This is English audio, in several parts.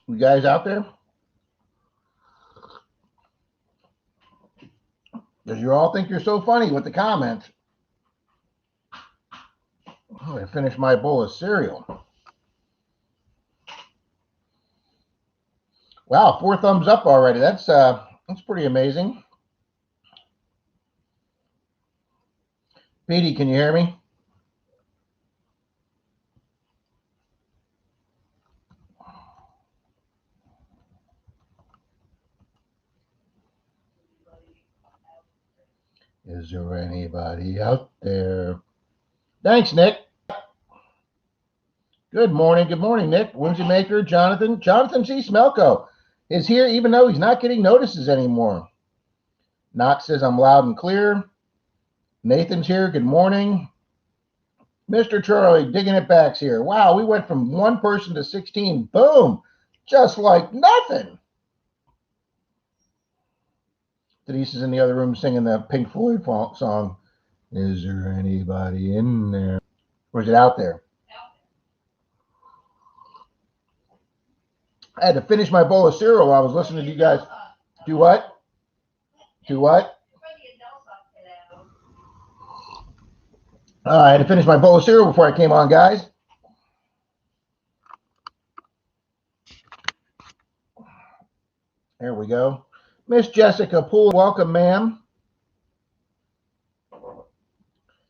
You guys out there? Because you all think you're so funny with the comments. I'm going to finish my bowl of cereal. Wow, 4 thumbs up already. That's pretty amazing. Petey, can you hear me? Is there anybody out there? Thanks, Nick. Good morning, Nick. Whimsy Maker, Jonathan. Jonathan C. Smelko is here, even though he's not getting notices anymore. Knox says I'm loud and clear. Nathan's here. Good morning. Mr. Charlie, digging it back's here. Wow, we went from 1 person to 16. Boom. Just like nothing. Denise is in the other room singing the Pink Floyd song. Is there anybody in there? Or is it out there? I had to finish my bowl of cereal while I was listening to you guys. Do what? Do what? I had to finish my bowl of cereal before I came on, guys. There we go. Miss Jessica Poole, welcome, ma'am.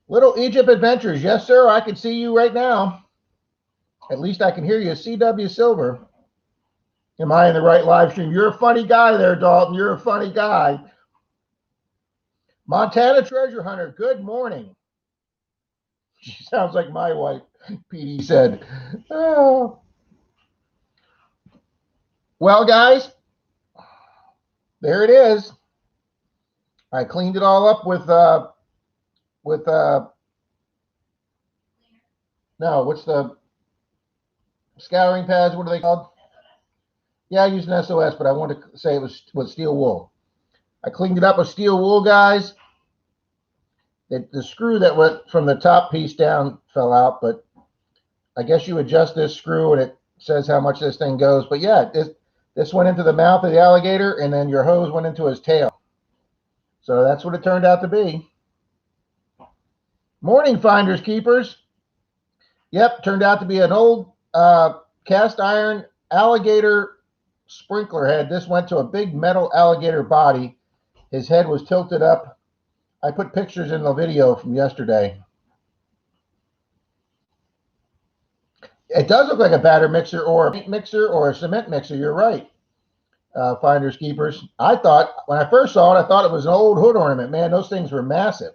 Little Egypt Adventures. Yes, sir. I can see you right now. At least I can hear you. CW Silver. Am I in the right live stream? You're a funny guy there, Dalton. You're a funny guy. Montana Treasure Hunter, good morning. She sounds like my wife, Petey said. Oh. Well, guys, there it is. I cleaned it all up with no, what's the scouring pads? What are they called? Yeah, I used an SOS, but I wanted to say it was with steel wool. I cleaned it up with steel wool, guys. The screw that went from the top piece down fell out, but I guess you adjust this screw and it says how much this thing goes. But yeah, this went into the mouth of the alligator, and then your hose went into his tail. So that's what it turned out to be. Morning, finders keepers. Yep, turned out to be an old cast iron alligator sprinkler head. This went to a big metal alligator body. His head was tilted up. I put pictures in the video from yesterday. It does look like a batter mixer or a paint mixer or a cement mixer. You're right, finders keepers. I thought, when I first saw it, I thought it was an old hood ornament. Man, those things were massive.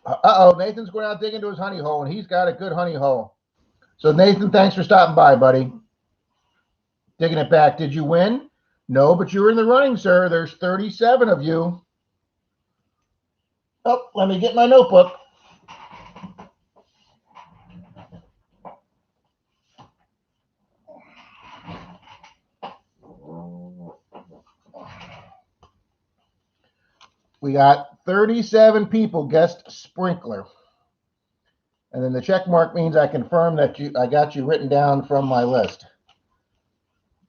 Uh-oh, Nathan's going out digging into his honey hole, and he's got a good honey hole. So, Nathan, thanks for stopping by, buddy. Digging it back. Did you win? No, but you were in the running, sir. There's 37 of you. Oh, let me get my notebook. We got 37 people guessed sprinkler. And then the check mark means I confirm that I got you written down from my list.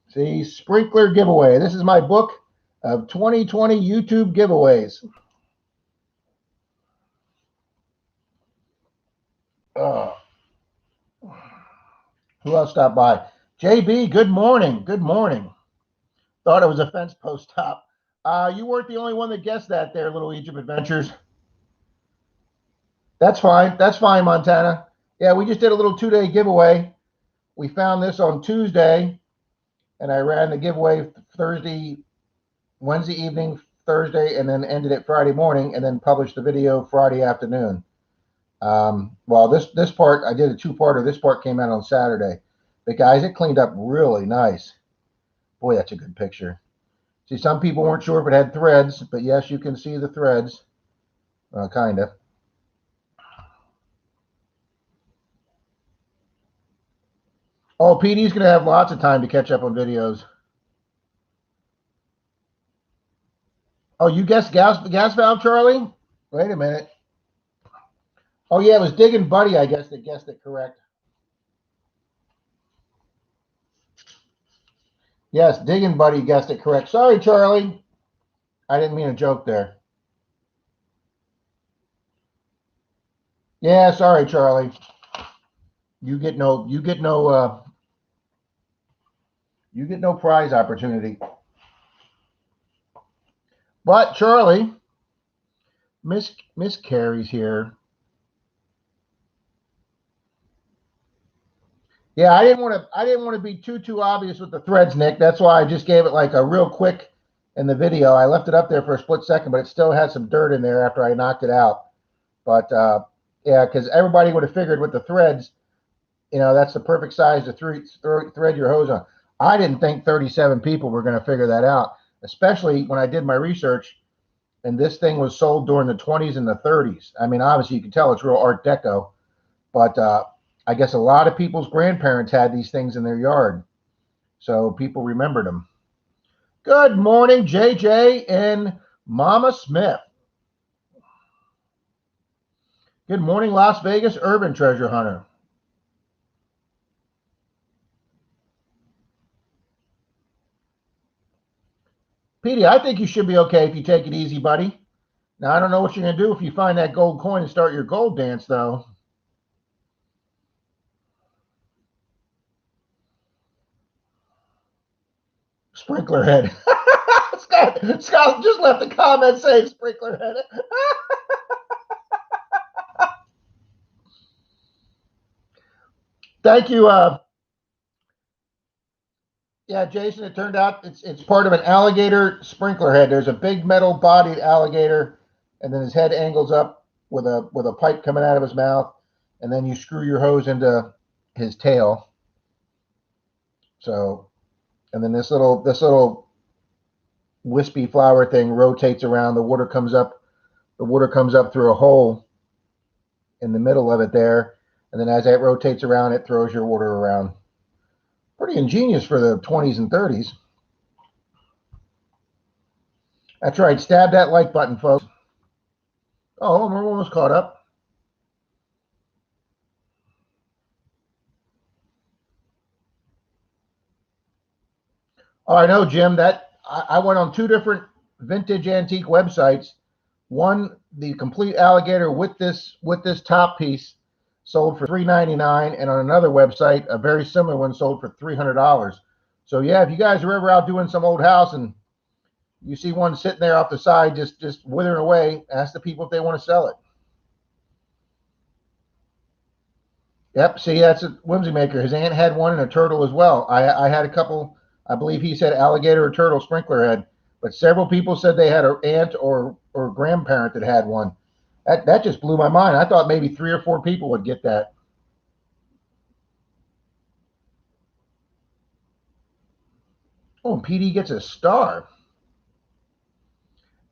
See, sprinkler giveaway. This is my book of 2020 YouTube giveaways. Who else stopped by? JB, good morning. Good morning. Thought it was a fence post top. You weren't the only one that guessed that there, Little Egypt Adventures. That's fine. That's fine, Montana. Yeah, we just did a little 2-day giveaway. We found this on Tuesday, and I ran the giveaway Wednesday evening, Thursday, and then ended it Friday morning, and then published the video Friday afternoon. Well, this part, I did a 2-parter. This part came out on Saturday. But guys, it cleaned up really nice. Boy, that's a good picture. See, some people weren't sure if it had threads, but yes, you can see the threads. Kind of. Oh, PD's going to have lots of time to catch up on videos. Oh, you guessed gas valve, Charlie? Wait a minute. Oh, yeah, it was Diggin Buddy, I guess, that guessed it correct. Yes, Diggin Buddy guessed it correct. Sorry, Charlie. I didn't mean a joke there. Yeah, sorry, Charlie. You get no prize opportunity. But Charlie, Miss Carey's here. Yeah, I didn't want to be too obvious with the threads, Nick. That's why I just gave it like a real quick in the video. I left it up there for a split second, but it still had some dirt in there after I knocked it out. But yeah, because everybody would have figured with the threads, that's the perfect size to thread your hose on. I didn't think 37 people were going to figure that out, especially when I did my research. And this thing was sold during the 20s and the 30s. I mean, obviously, you can tell it's real Art Deco, but I guess a lot of people's grandparents had these things in their yard, so people remembered them. Good morning, JJ and Mama Smith. Good morning, Las Vegas Urban Treasure Hunter. Petey, I think you should be okay if you take it easy, buddy. Now, I don't know what you're going to do if you find that gold coin and start your gold dance, though. Sprinkler head. Scott just left the comment saying sprinkler head. Thank you. Yeah, Jason, it turned out it's part of an alligator sprinkler head. There's a big metal bodied alligator, and then his head angles up with a pipe coming out of his mouth, and then you screw your hose into his tail. So, and then this little wispy flower thing rotates around. The water comes up through a hole in the middle of it there, and then as that rotates around, it throws your water around. Pretty ingenious for the 20s and 30s. That's right. Stab that like button, folks. Oh, we're almost caught up. Oh, I know, Jim. That I went on 2 different vintage antique websites. One, the complete alligator with this top piece sold for $3.99, and on another website, a very similar one sold for $300. So yeah, if you guys are ever out doing some old house and you see one sitting there off the side just withering away, ask the people if they want to sell it. Yep, see, that's a whimsy maker. His aunt had one and a turtle as well. I had a couple. I believe he said alligator or turtle sprinkler head, but several people said they had an aunt or grandparent that had one. That just blew my mind. I thought maybe 3 or 4 people would get that. Oh, and PD gets a star.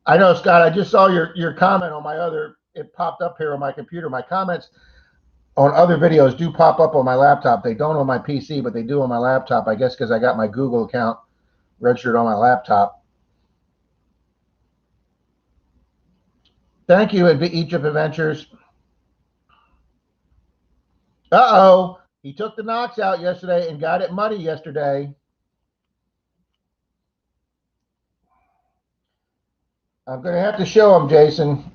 I know, Scott. I just saw your comment on my other. It popped up here on my computer. My comments on other videos do pop up on my laptop. They don't on my PC, but they do on my laptop. I guess because I got my Google account registered on my laptop. Thank you, Egypt Adventures. Uh-oh. He took the Knox out yesterday and got it muddy yesterday. I'm going to have to show him, Jason.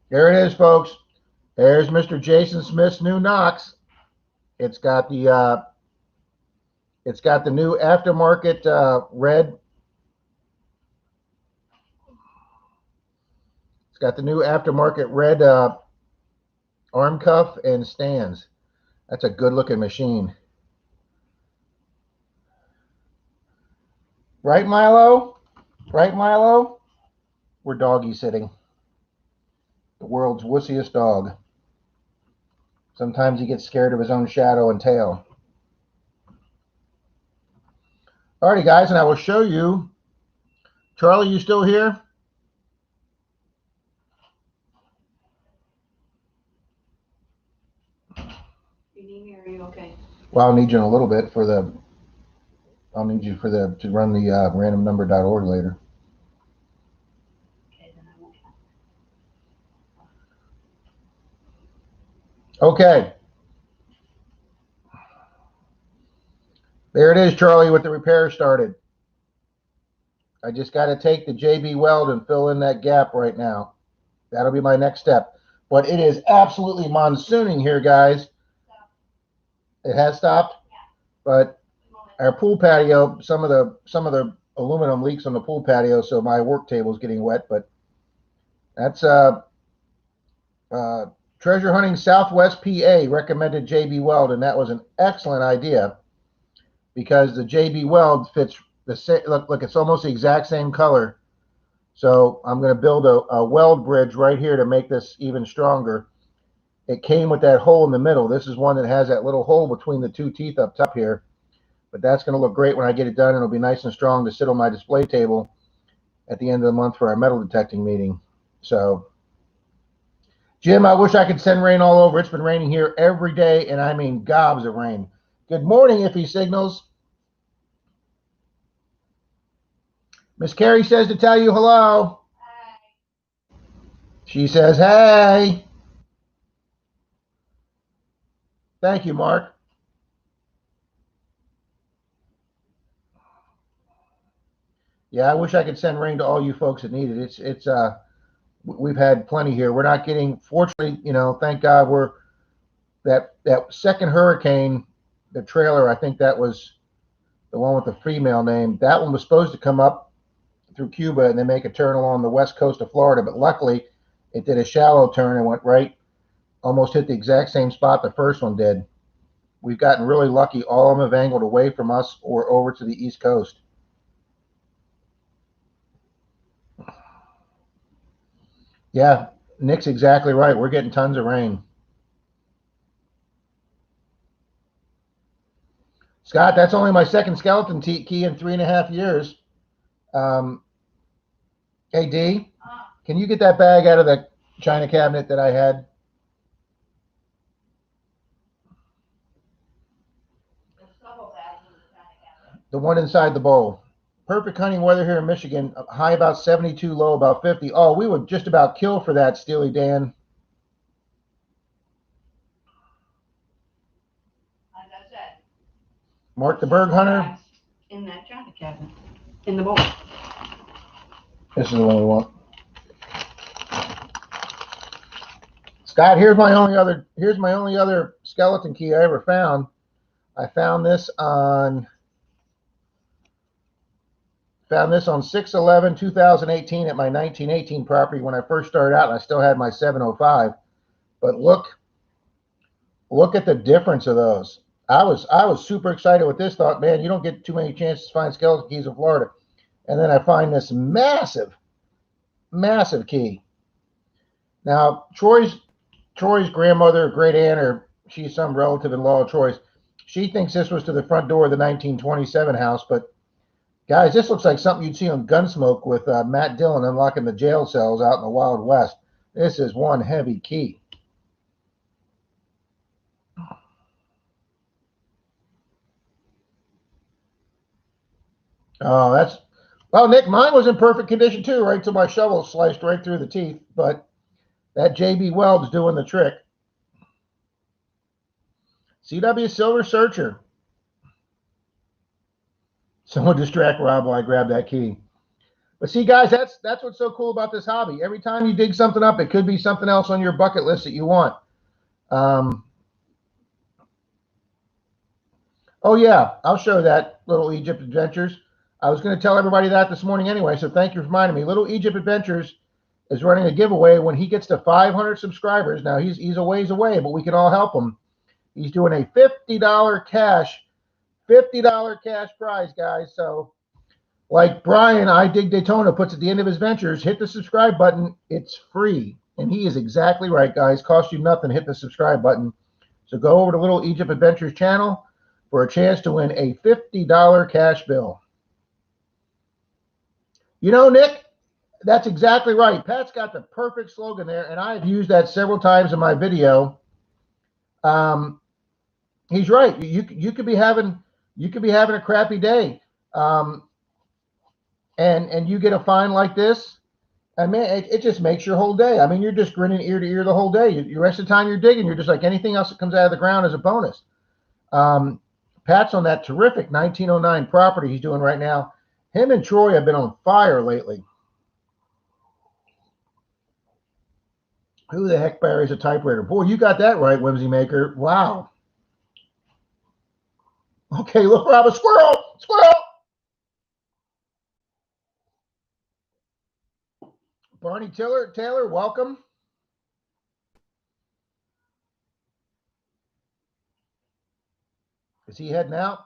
There it is, folks. There's Mr. Jason Smith's new Knox. It's got the new aftermarket red. It's got the new aftermarket red arm cuff and stands. That's a good looking machine. Right, Milo? Right, Milo? We're doggy sitting. The world's wussiest dog. Sometimes he gets scared of his own shadow and tail. Alrighty, guys, and I will show you. Charlie, you still here? You need me or are you okay? Well, I'll need you in a little bit for the. I'll need you for the to run the randomnumber.org later. Okay, then I won't. Okay. There it is, Charlie, with the repair started. I just got to take the JB Weld and fill in that gap right now. That'll be my next step. But it is absolutely monsooning here, guys. It has stopped, but our pool patio, some of the aluminum leaks on the pool patio, so my work table is getting wet. But that's Treasure Hunting Southwest PA recommended JB Weld, and that was an excellent idea because the JB Weld fits the same. Look, it's almost the exact same color. So I'm going to build a weld bridge right here to make this even stronger. It came with that hole in the middle. This is one that has that little hole between the two teeth up top here. But that's going to look great when I get it done. And it'll be nice and strong to sit on my display table at the end of the month for our metal detecting meeting. So, Jim, I wish I could send rain all over. It's been raining here every day, and I mean gobs of rain. Good morning, Iffy Signals. Miss Carrie says to tell you hello. Hi. She says, hey. Thank you, Mark. Yeah, I wish I could send rain to all you folks that need it. We've had plenty here. We're not getting, fortunately, thank God that second hurricane, the trailer, I think that was the one with the female name. That one was supposed to come up through Cuba and then make a turn along the west coast of Florida, but luckily it did a shallow turn and went right, almost hit the exact same spot the first one did. We've gotten really lucky. All of them have angled away from us or over to the East Coast. Yeah, Nick's exactly right. We're getting tons of rain. Scott, that's only my second skeleton key in 3.5 years. Hey, D, can you get that bag out of the china cabinet that I had? The one inside the bowl. Perfect hunting weather here in Michigan. High about 72, low about 50. Oh, we would just about kill for that, Steely Dan. Like I said. Mark the Berg Hunter. In that china cabinet. In the bowl. This is the one we want. Scott, here's my only other skeleton key I ever found. I found this on 6/11/2018 at my 1918 property when I first started out, and I still had my 705. But look at the difference of those. I was super excited with this. Thought, man, you don't get too many chances to find skeleton keys in Florida. And then I find this massive key. Now, Troy's grandmother, great aunt, or she's some relative in law of Troy's, she thinks this was to the front door of the 1927 house. But guys, this looks like something you'd see on Gunsmoke with Matt Dillon unlocking the jail cells out in the Wild West. This is one heavy key. Oh, well, Nick, mine was in perfect condition too, right till my shovel sliced right through the teeth. But that JB Weld's doing the trick. CW Silver Searcher. Someone distract Rob while I grab that key. But see, guys, that's what's so cool about this hobby. Every time you dig something up, it could be something else on your bucket list that you want. Oh, yeah, I'll show that, Little Egypt Adventures. I was going to tell everybody that this morning anyway, so thank you for reminding me. Little Egypt Adventures is running a giveaway when he gets to 500 subscribers. Now, he's a ways away, but we can all help him. He's doing a $50 cash prize, guys. So, like Brian, I Dig Daytona puts at the end of his ventures, hit the subscribe button. It's free. And he is exactly right, guys. Cost you nothing. Hit the subscribe button. So go over to Little Egypt Adventures channel for a chance to win a $50 cash bill. You know, Nick, that's exactly right. Pat's got the perfect slogan there, and I've used that several times in my video. He's right. You could be having a crappy day, and you get a find like this. I mean, it just makes your whole day. I mean, you're just grinning ear to ear the whole day. The rest of the time you're digging, you're just like anything else that comes out of the ground is a bonus. Pat's on that terrific 1909 property he's doing right now. Him and Troy have been on fire lately. Who the heck buries a typewriter? Boy, you got that right, Whimsy Maker. Wow. Okay, look, Rob, a squirrel! Squirrel! Barney Taylor, welcome. Is he heading out?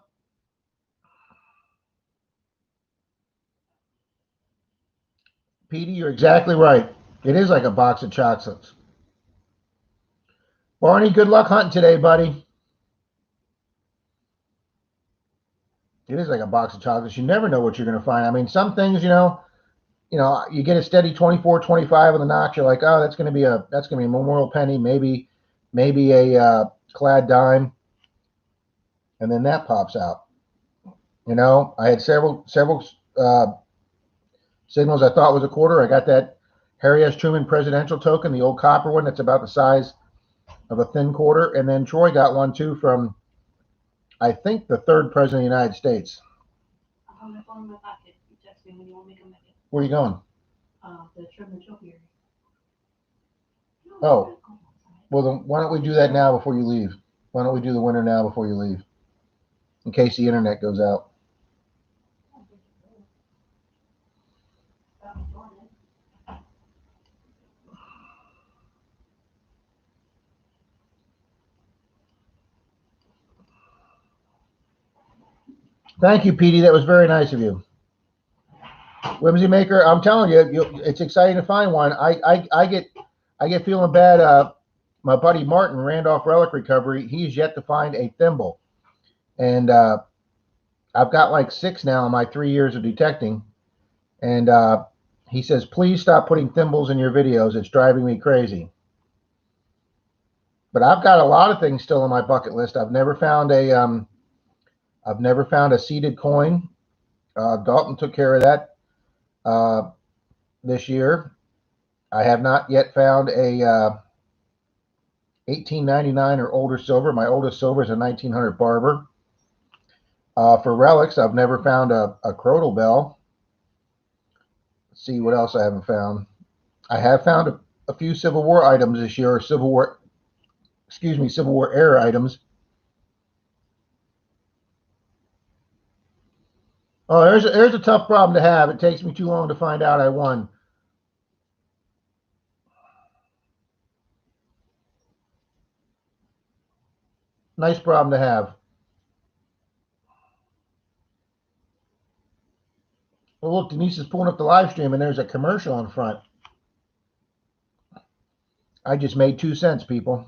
Petey, you're exactly right. It is like a box of chocolates. Barney, good luck hunting today, buddy. It is like a box of chocolates. You never know what you're going to find. I mean, some things, you get a steady 24, 25 on the notch. You're like, oh, that's going to be a Memorial Penny, maybe a clad dime, and then that pops out. I had several signals I thought was a quarter. I got that Harry S. Truman presidential token, the old copper one that's about the size of a thin quarter, and then Troy got one too from, I think, the third president of the United States. I found my phone in my pocket. You text me when you want me to come back. Where are you going? The Truman Show here. Oh, well, then why don't we do that now before you leave? Why don't we do the winner now before you leave? In case the internet goes out. Thank you, Petey. That was very nice of you. Whimsy Maker, I'm telling you, it's exciting to find one. I get feeling bad. My buddy Martin, Randolph Relic Recovery, he's yet to find a thimble. And I've got like 6 now in my 3 years of detecting. And he says, please stop putting thimbles in your videos. It's driving me crazy. But I've got a lot of things still on my bucket list. I've never found a seeded coin. Dalton took care of that this year. I have not yet found a 1899 or older silver. My oldest silver is a 1900 Barber. For relics, I've never found a Crotal bell. Let's see what else I haven't found. I have found a few Civil War items this year, or Civil War era items. Oh, there's a tough problem to have. It takes me too long to find out I won. Nice problem to have. Well, look, Denise is pulling up the live stream, and there's a commercial in front. I just made 2 cents, people.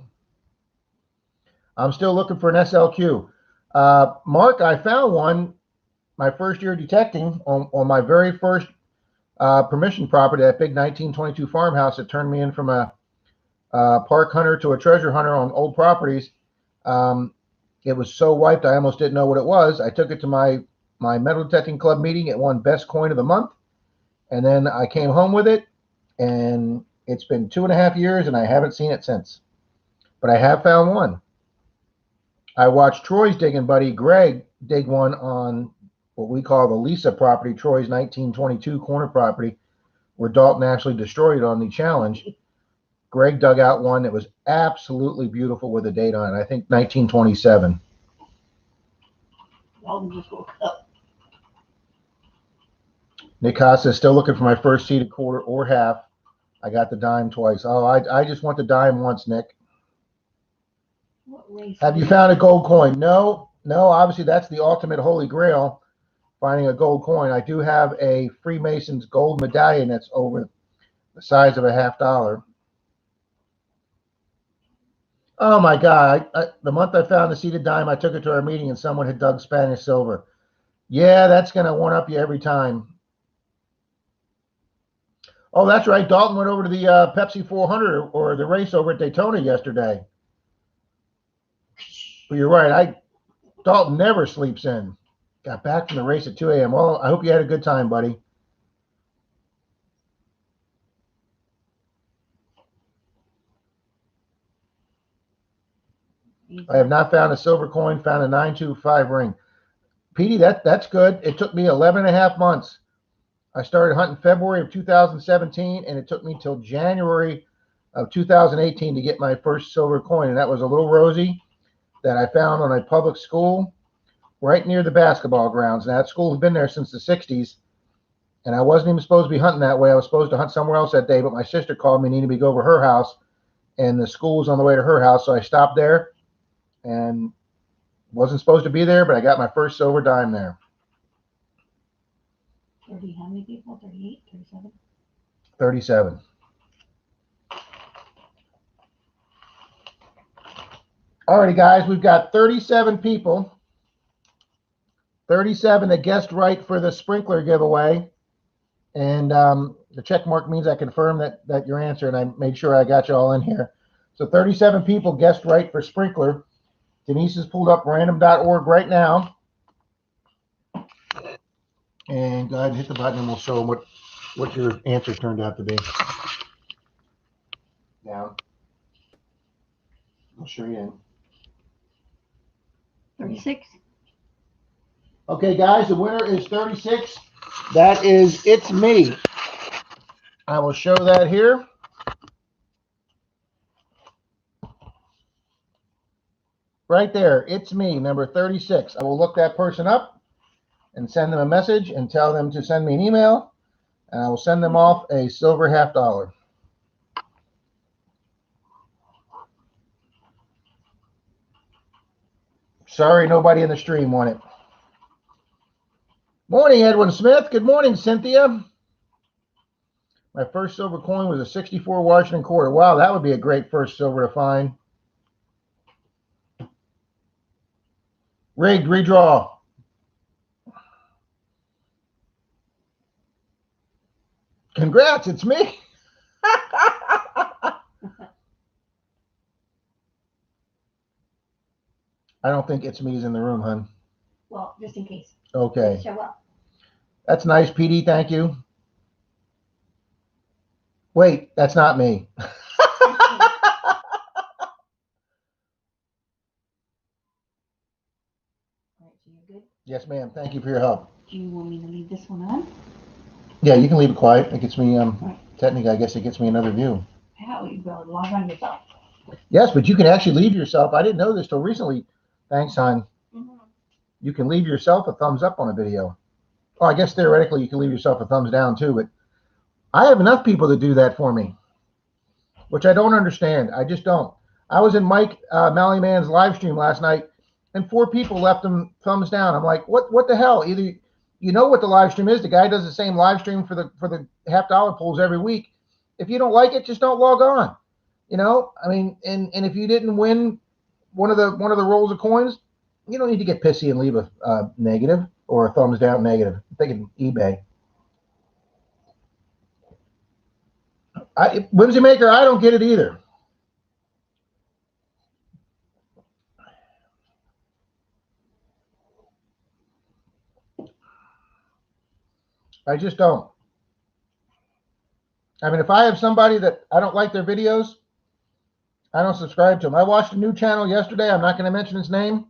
I'm still looking for an SLQ. Mark, I found one my first year detecting on my very first permission property, that big 1922 farmhouse that turned me in from a park hunter to a treasure hunter on old properties. It was so wiped, I almost didn't know what it was. I took it to my metal detecting club meeting. It won best coin of the month. And then I came home with it, and it's been 2.5 years, and I haven't seen it since. But I have found one. I watched Troy's digging buddy Greg dig one on what we call the Lisa property, Troy's 1922 corner property, where Dalton actually destroyed it on the challenge. Greg dug out one that was absolutely beautiful with a date on it. I think 1927. Dalton just woke up. Nick Costa is still looking for my first seeded quarter or half. I got the dime twice. Oh, I just want the dime once, Nick. Have you found a gold coin? No. Obviously, that's the ultimate holy grail, finding a gold coin. I do have a Freemason's gold medallion that's over the size of a $50. Oh my God! The month I found the seeded dime, I took it to our meeting, and someone had dug Spanish silver. Yeah, that's gonna one up you every time. Oh, that's right. Dalton went over to the Pepsi 400 or the race over at Daytona yesterday. But you're right. Dalton never sleeps in. Got back from the race at 2 a.m. Well, I hope you had a good time, buddy. I have not found a silver coin, found a 925 ring. Petey, that's good. It took me 11 and a half months. I started hunting February of 2017, and it took me till January of 2018 to get my first silver coin, and that was a little rosy that I found on a public school right near the basketball grounds. Now, that school has been there since the 60s, and I wasn't even supposed to be hunting that way. I was supposed to hunt somewhere else that day, but my sister called me, needed me to go over her house, and the school was on the way to her house, so I stopped there and wasn't supposed to be there, but I got my first silver dime there. 30, how many people? 38, 37? 37. Alrighty, guys, we've got 37 people. 37 that guessed right for the sprinkler giveaway. And the check mark means I confirm that your answer, and I made sure I got you all in here. So 37 people guessed right for sprinkler. Denise has pulled up random.org right now. And go ahead and hit the button, and we'll show them what your answer turned out to be. Down. I'll show you in. 36. Okay, guys, the winner is 36. That is It's Me. I will show that here. Right there, It's Me, number 36. I will look that person up and send them a message and tell them to send me an email, and I will send them off a silver $50. Sorry, nobody in the stream won it. Morning, Edwin Smith. Good morning, Cynthia. My first silver coin was a 64 Washington quarter. Wow, that would be a great first silver to find. Rigged, redraw. Congrats, it's me. I don't think It's Me's in the room, hon. Well, just in case. Okay. Show up. That's nice, PD. Thank you. Wait, that's not me. All right, so you're good? Yes, ma'am. Thank you for your help. Do you want me to leave this one on? Yeah, you can leave it quiet. It gets me, Right. technically, I guess it gets me another view. How you go log on yourself? Yes, but you can actually leave yourself. I didn't know this till recently. Thanks, hon. Mm-hmm. You can leave yourself a thumbs up on a video. Well, I guess theoretically you can leave yourself a thumbs down too, but I have enough people to do that for me, which I don't understand. I just don't. I was in Mike Mallyman's live stream last night, and 4 people left him thumbs down. I'm like, what the hell? Either you know what the live stream is. The guy does the same live stream for the $50 pulls every week. If you don't like it, just don't log on. You know, I mean, and if you didn't win one of the rolls of coins, you don't need to get pissy and leave a negative or a thumbs down negative. I'm thinking eBay. Whimsy Maker, I don't get it either. I just don't. I mean, if I have somebody that I don't like their videos, I don't subscribe to them. I watched a new channel yesterday. I'm not going to mention his name.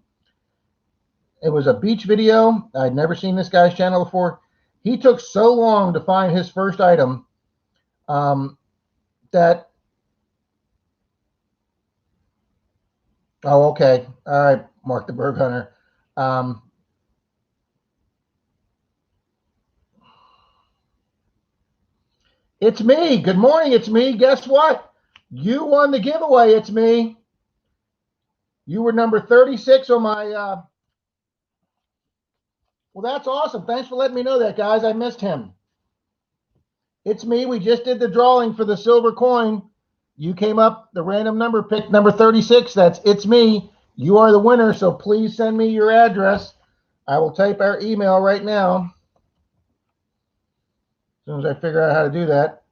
It was a beach video. I'd never seen this guy's channel before. He took so long to find his first item that. Oh, okay. All right, Mark the Berg Hunter. It's me. Good morning. It's me. Guess what? You won the giveaway. It's me. You were number 36 on my. Well, that's awesome. Thanks for letting me know that, guys. I missed him. It's me. We just did the drawing for the silver coin. You came up, the random number picked number 36. That's It's Me. You are the winner, so please send me your address. I will type our email right now. As soon as I figure out how to do that.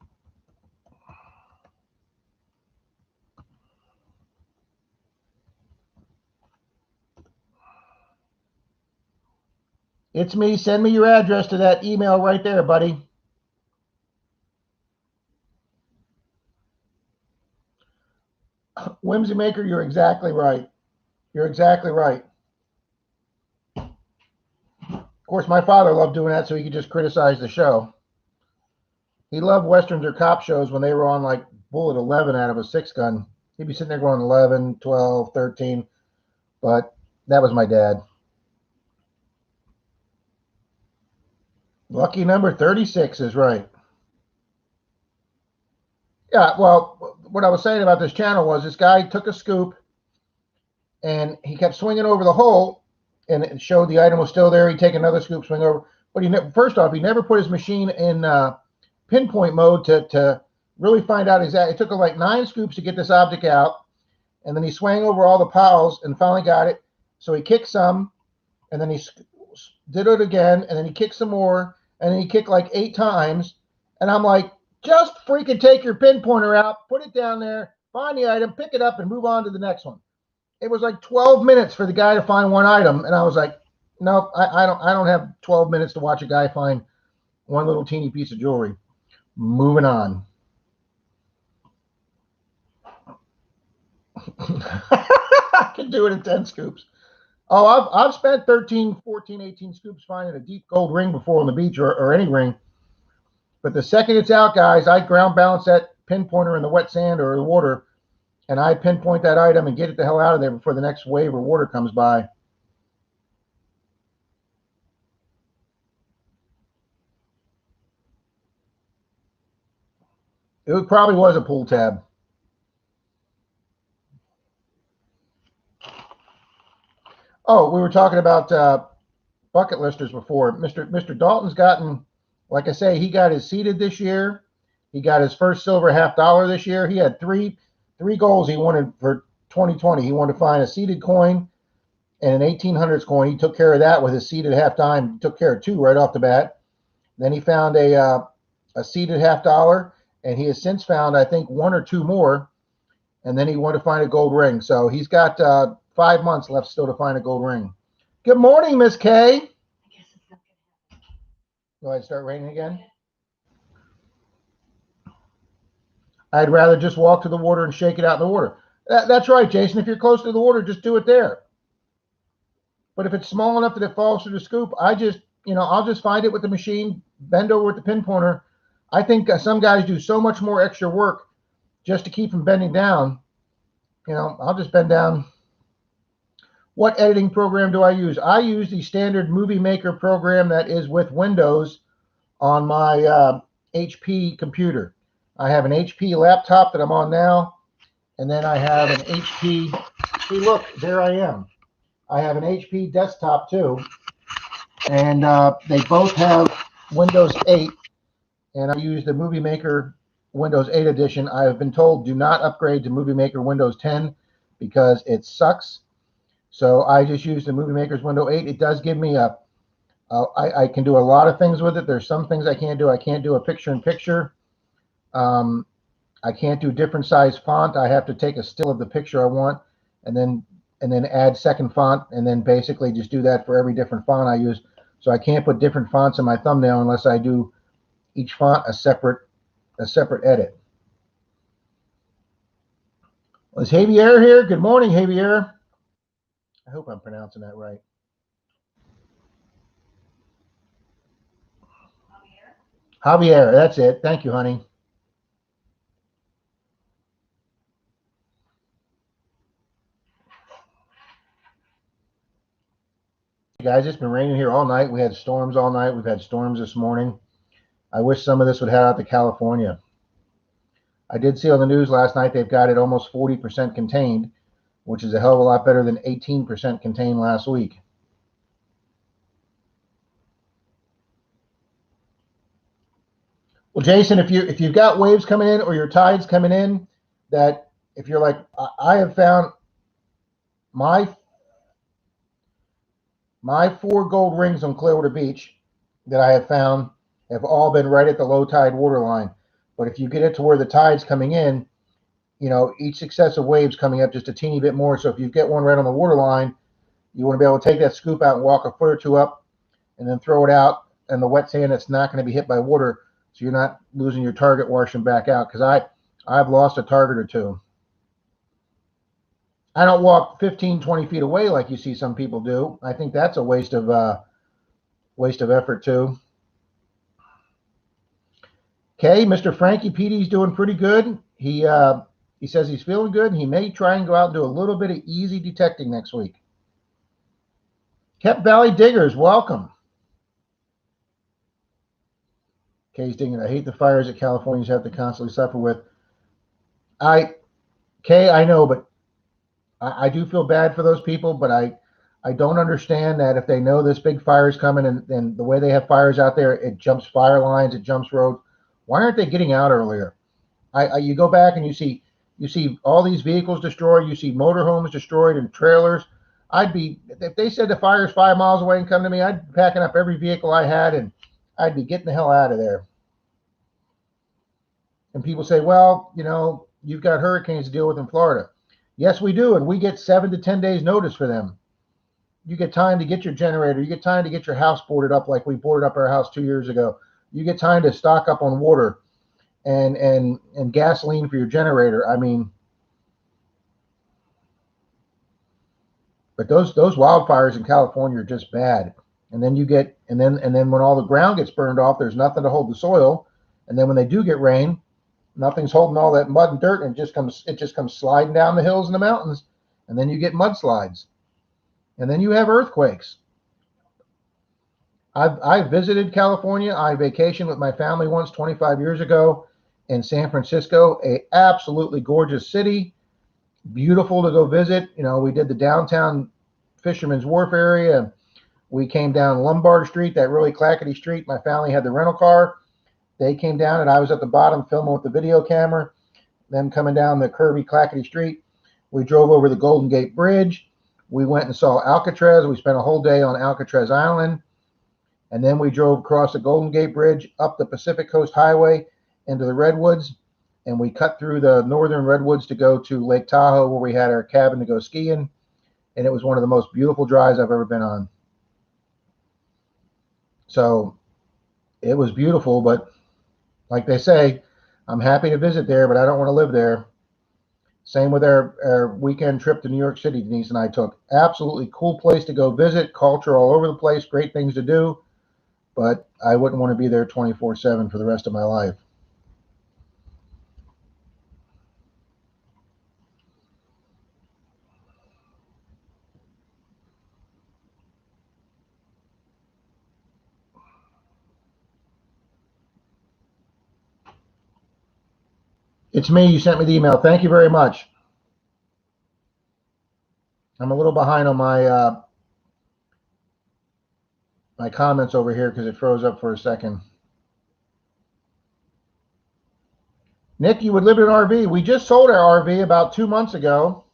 It's me. Send me your address to that email right there, buddy. Whimsy Maker, you're exactly right. You're exactly right. Of course, my father loved doing that so he could just criticize the show. He loved Westerns or cop shows when they were on like bullet 11 out of a 6-gun. He'd be sitting there going 11, 12, 13. But that was my dad. Lucky number 36 is right. Yeah, well, what I was saying about this channel was this guy took a scoop and he kept swinging over the hole, and it showed the item was still there. He'd take another scoop, swing over. But first off, he never put his machine in pinpoint mode to really find out exactly. It took him like 9 scoops to get this object out, and then he swung over all the piles and finally got it. So he kicked some, and then he did it again, and then he kicked some more, and then he kicked like 8 times. And I'm like, just freaking take your pinpointer out, put it down there, find the item, pick it up, and move on to the next one. It was like 12 minutes for the guy to find one item, and I was like, nope, I don't have 12 minutes to watch a guy find one little teeny piece of jewelry. Moving on. I can do it in 10 scoops. Oh, I've spent 13, 14, 18 scoops finding a deep gold ring before on the beach or any ring. But the second it's out, guys, I ground balance that pinpointer in the wet sand or the water, and I pinpoint that item and get it the hell out of there before the next wave of water comes by. It probably was a pull tab. Oh, we were talking about bucket listers before. Mr. Dalton's gotten, like I say, he got his seeded this year. He got his first silver $50 this year. He had three goals he wanted for 2020. He wanted to find a seeded coin and an 1800s coin. He took care of that with his seeded half-dime. He took care of 2 right off the bat. Then he found a seeded $50, and he has since found, I think, 1 or 2 more. And then he wanted to find a gold ring. So he's got 5 months left still to find a gold ring. Good morning, Miss Kay. I guess it's not gonna happen. Go ahead and start raining again. I'd rather just walk to the water and shake it out in the water. That's right, Jason. If you're close to the water, just do it there. But if it's small enough that it falls through the scoop, I'll just find it with the machine, bend over with the pinpointer. I think some guys do so much more extra work just to keep from bending down. I'll just bend down. What editing program do I use? I use the standard Movie Maker program that is with Windows on my HP computer. I have an HP laptop that I'm on now, and then I have an HP. See, look, there I am. I have an HP desktop too, and they both have Windows 8, and I use the Movie Maker Windows 8 edition. I have been told do not upgrade to Movie Maker Windows 10 because it sucks. So I just use the Movie Maker's Windows 8. It does give me I can do a lot of things with it. There's some things I can't do. I can't do a picture-in-picture. I can't do different size font. I have to take a still of the picture I want and then add second font, and then basically just do that for every different font I use. So I can't put different fonts in my thumbnail unless I do each font a separate edit. Is Javier here? Good morning, Javier. I hope I'm pronouncing that right. Javier, that's it. Thank you, honey. Guys, it's been raining here all night. We had storms all night. We've had storms this morning. I wish some of this would head out to California. I did see on the news last night they've got it almost 40% contained, which is a hell of a lot better than 18% contained last week. Well, Jason, if you've got waves coming in or your tides coming in, that if you're like, I have found my 4 gold rings on Clearwater Beach that I have found have all been right at the low tide water line. But if you get it to where the tide's coming in, each successive wave's coming up just a teeny bit more. So if you get one right on the water line, you want to be able to take that scoop out and walk a foot or 2 up and then throw it out in the wet sand that's not going to be hit by water, so you're not losing your target washing back out. Because I've lost a target or two. I don't walk 15, 20 feet away like you see some people do. I think that's a waste of effort too. Okay, Mr. Frankie Petey's doing pretty good. He says he's feeling good, and he may try and go out and do a little bit of easy detecting next week. Kep Valley Diggers, welcome. Kay's digging. I hate the fires that Californians have to constantly suffer with. Kay, I know, but I do feel bad for those people, but I don't understand that if they know this big fire is coming and the way they have fires out there, it jumps fire lines, it jumps roads. Why aren't they getting out earlier? You go back and you see all these vehicles destroyed. You see motorhomes destroyed and trailers. If they said the fire's 5 miles away and come to me, I'd be packing up every vehicle I had and I'd be getting the hell out of there. And people say, well, you've got hurricanes to deal with in Florida. Yes, we do, and we get 7 to 10 days notice for them. You get time to get your generator. You get time to get your house boarded up like we boarded up our house 2 years ago. You get time to stock up on water and gasoline for your generator. I mean, but those wildfires in California are just bad. And then then when all the ground gets burned off, there's nothing to hold the soil. And then when they do get rain, nothing's holding all that mud and dirt, and it just comes sliding down the hills and the mountains, and then you get mudslides, and then you have earthquakes. I visited California. I vacationed with my family once 25 years ago in San Francisco, a absolutely gorgeous city, beautiful to go visit. We did the downtown Fisherman's Wharf area. We came down Lombard Street, that really clackety street. My family had the rental car. They came down, and I was at the bottom filming with the video camera, them coming down the curvy, clackety street. We drove over the Golden Gate Bridge. We went and saw Alcatraz. We spent a whole day on Alcatraz Island. And then we drove across the Golden Gate Bridge, up the Pacific Coast Highway into the Redwoods. And we cut through the northern Redwoods to go to Lake Tahoe, where we had our cabin to go skiing. And it was one of the most beautiful drives I've ever been on. So it was beautiful, but like they say, I'm happy to visit there, but I don't want to live there. Same with our weekend trip to New York City, Denise and I took. Absolutely cool place to go visit, culture all over the place, great things to do, but I wouldn't want to be there 24/7 for the rest of my life. It's me. You sent me the email. Thank you very much. I'm a little behind on my my comments over here because it froze up for a second. Nick, you would live in an RV. We just sold our RV about 2 months ago.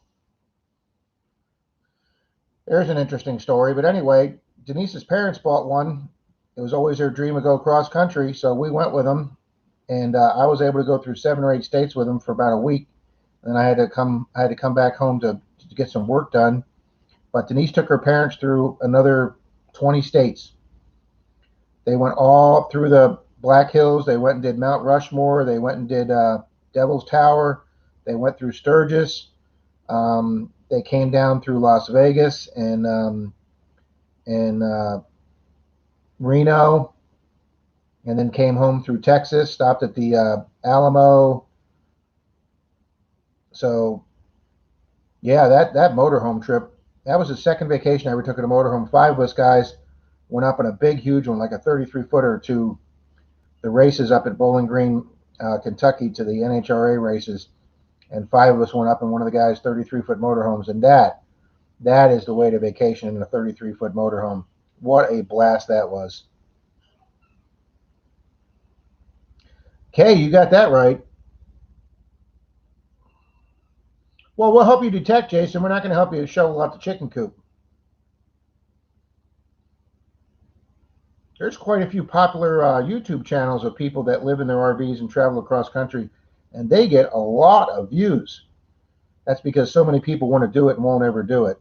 There's an interesting story. But anyway, Denise's parents bought one. It was always their dream to go cross country, so we went with them. And I was able to go through 7 or 8 states with them for about a week. And I had to come back home to get some work done. But Denise took her parents through another 20 states. They went all through the Black Hills. They went and did Mount Rushmore. They went and did Devil's Tower. They went through Sturgis. They came down through Las Vegas and Reno, and then came home through Texas, stopped at the Alamo. So, yeah, that motorhome trip, that was the second vacation I ever took in a motorhome. 5 of us guys went up in a big, huge one, like a 33-footer, to the races up at Bowling Green, Kentucky, to the NHRA races. And 5 of us went up in one of the guys' 33-foot motorhomes. And that is the way to vacation in a 33-foot motorhome. What a blast that was. Okay, you got that right. Well, we'll help you detect, Jason. We're not going to help you shovel out the chicken coop. There's quite a few popular YouTube channels of people that live in their RVs and travel across country, and they get a lot of views. That's because so many people want to do it and won't ever do it.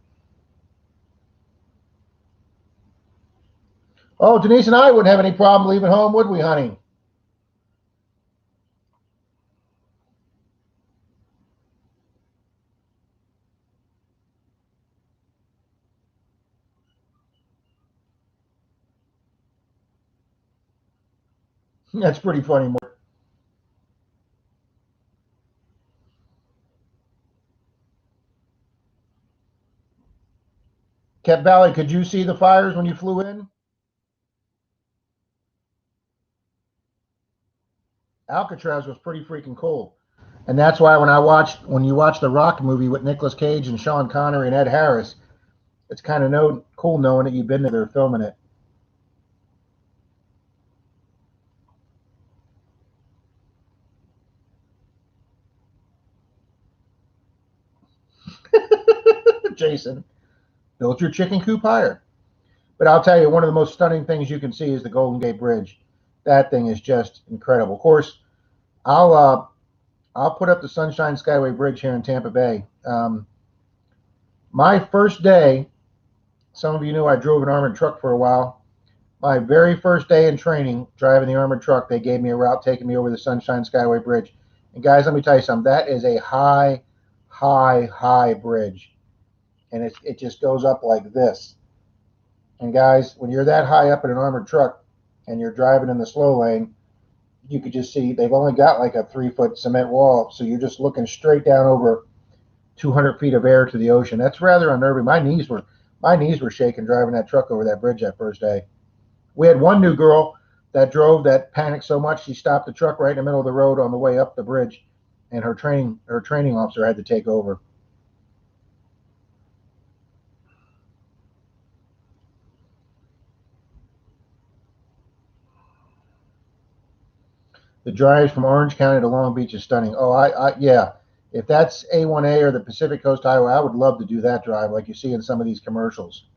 Oh, Denise and I wouldn't have any problem leaving home, would we, honey? That's pretty funny, Mark. Cap Valley, could you see the fires when you flew in? Alcatraz was pretty freaking cool. And that's why when you watch the Rock movie with Nicolas Cage and Sean Connery and Ed Harris, it's kind of cool knowing that you've been there filming it. Jason, build your chicken coop higher. But I'll tell you, one of the most stunning things you can see is the Golden Gate Bridge. That thing is just incredible. Of course, I'll put up the Sunshine Skyway Bridge here in Tampa Bay. My first day, some of you knew I drove an armored truck for a while. My very first day in training, driving the armored truck, they gave me a route taking me over the Sunshine Skyway Bridge. And guys, let me tell you something. That is a high, high, high bridge. And it just goes up like this. And guys, when you're that high up in an armored truck and you're driving in the slow lane, you could just see they've only got like a 3-foot cement wall. So you're just looking straight down over 200 feet of air to the ocean. That's rather unnerving. My knees were shaking driving that truck over that bridge that first day. We had one new girl that drove that panicked so much she stopped the truck right in the middle of the road on the way up the bridge, and her training officer had to take over. The drive from Orange County to Long Beach is stunning. Oh, yeah. If that's A1A or the Pacific Coast Highway, I would love to do that drive like you see in some of these commercials.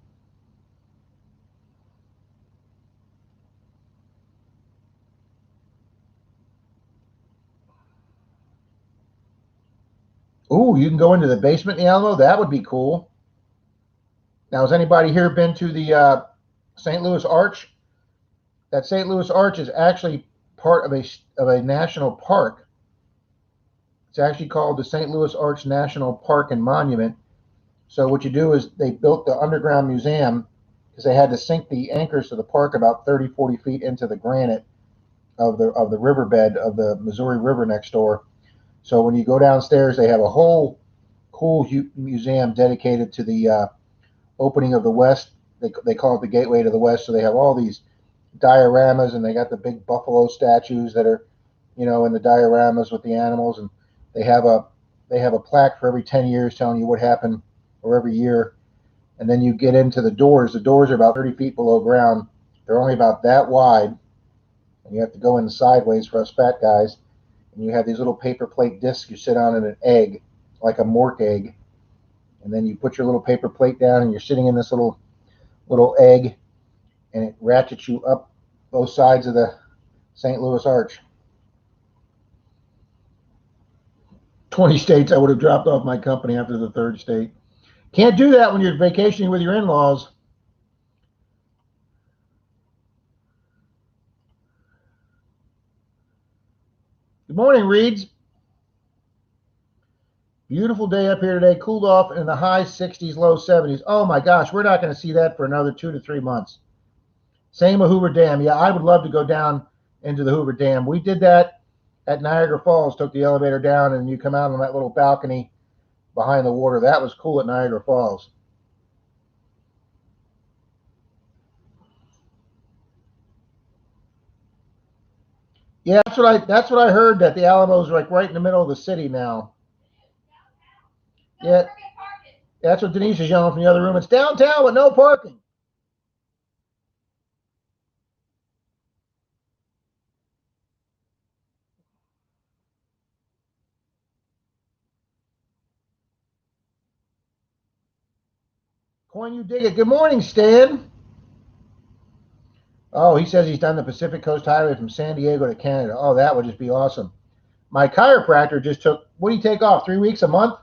Ooh, you can go into the basement in the Alamo? That would be cool. Now, has anybody here been to the St. Louis Arch? That St. Louis Arch is actually part of a national park. It's actually called the St. Louis Arch National Park and Monument. So what you do is they built the underground museum because they had to sink the anchors to the park about 30, 40 feet into the granite of the riverbed of the Missouri River next door. So when you go downstairs, they have a whole cool museum dedicated to the opening of the West. They call it the Gateway to the West. So they have all these dioramas, and they got the big buffalo statues that are, in the dioramas with the animals, and they have a plaque for every 10 years telling you what happened, or every year. And then you get into the doors. The doors are about 30 feet below ground. They're only about that wide, and you have to go in sideways for us fat guys. And you have these little paper plate discs you sit on in an egg, like a mork egg. And then you put your little paper plate down, and you're sitting in this little egg, and it ratchets you up both sides of the St. Louis Arch. 20 states, I would have dropped off my company after the third state. Can't do that when you're vacationing with your in-laws. Good morning, Reeds. Beautiful day up here today. Cooled off in the high 60s, low 70s. Oh my gosh, we're not going to see that for another 2 to 3 months. Same with Hoover Dam. Yeah, I would love to go down into the Hoover Dam. We did that at Niagara Falls, took the elevator down, and you come out on that little balcony behind the water. That was cool at Niagara Falls. Yeah, that's what I heard, that the Alamo's like right in the middle of the city now. Yeah, that's what Denise is yelling from the other room. It's downtown with no parking. Coin, you dig it. Good morning, Stan. Oh, he says he's done the Pacific Coast Highway from San Diego to Canada. Oh, that would just be awesome. My chiropractor just took, what do you take off? 3 weeks, a month?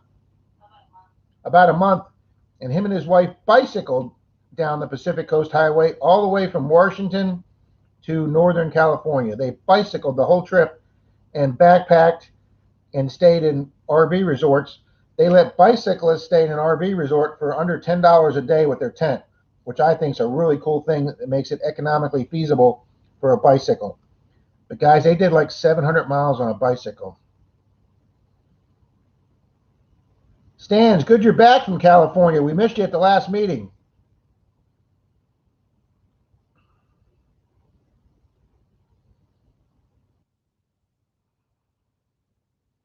About a month. And him and his wife bicycled down the Pacific Coast Highway, all the way from Washington to Northern California. They bicycled the whole trip and backpacked and stayed in RV resorts. They let bicyclists stay in an RV resort for under $10 a day with their tent, which I think is a really cool thing that makes it economically feasible for a bicycle. But guys, they did like 700 miles on a bicycle. Stans, good you're back from California. We missed you at the last meeting.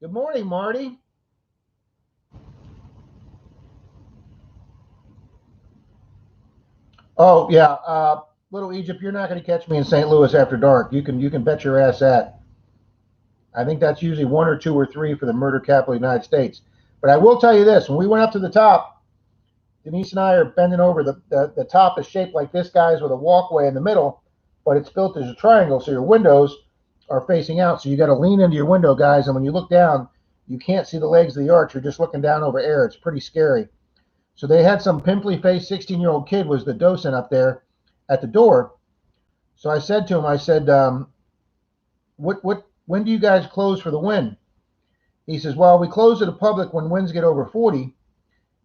Good morning, Marty. Oh yeah, Little Egypt, you're not going to catch me in St. Louis after dark. You can bet your ass that. I think that's usually 1 or 2 or 3 for the murder capital of the United States. But I will tell you this: when we went up to the top, Denise and I are bending over. The top is shaped like this, guys, with a walkway in the middle, but it's built as a triangle, so your windows are facing out. So you got to lean into your window, guys, and when you look down, you can't see the legs of the arch. You're just looking down over air. It's pretty scary. So they had some pimply-faced 16-year-old kid was the docent up there at the door. So I said to him, I said, when do you guys close for the wind? He says, well, we close to the public when winds get over 40.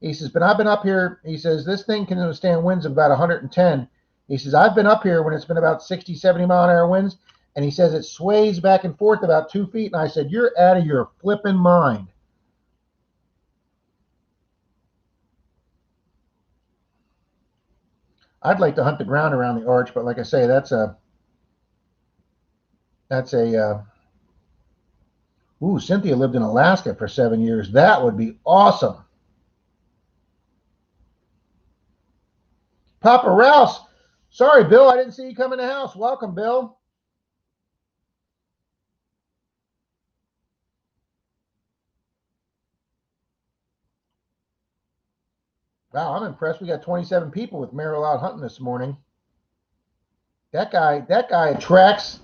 He says, but I've been up here. He says, this thing can withstand winds of about 110. He says, I've been up here when it's been about 60, 70 mile an hour winds. And he says, it sways back and forth about 2 feet. And I said, you're out of your flipping mind. I'd like to hunt the ground around the arch, but like I say, that's a ooh, Cynthia lived in Alaska for 7 years. That would be awesome. Papa Rouse. Sorry, Bill, I didn't see you come in the house. Welcome, Bill. Wow, I'm impressed. We got 27 people with Merrill out hunting this morning. That guy attracts.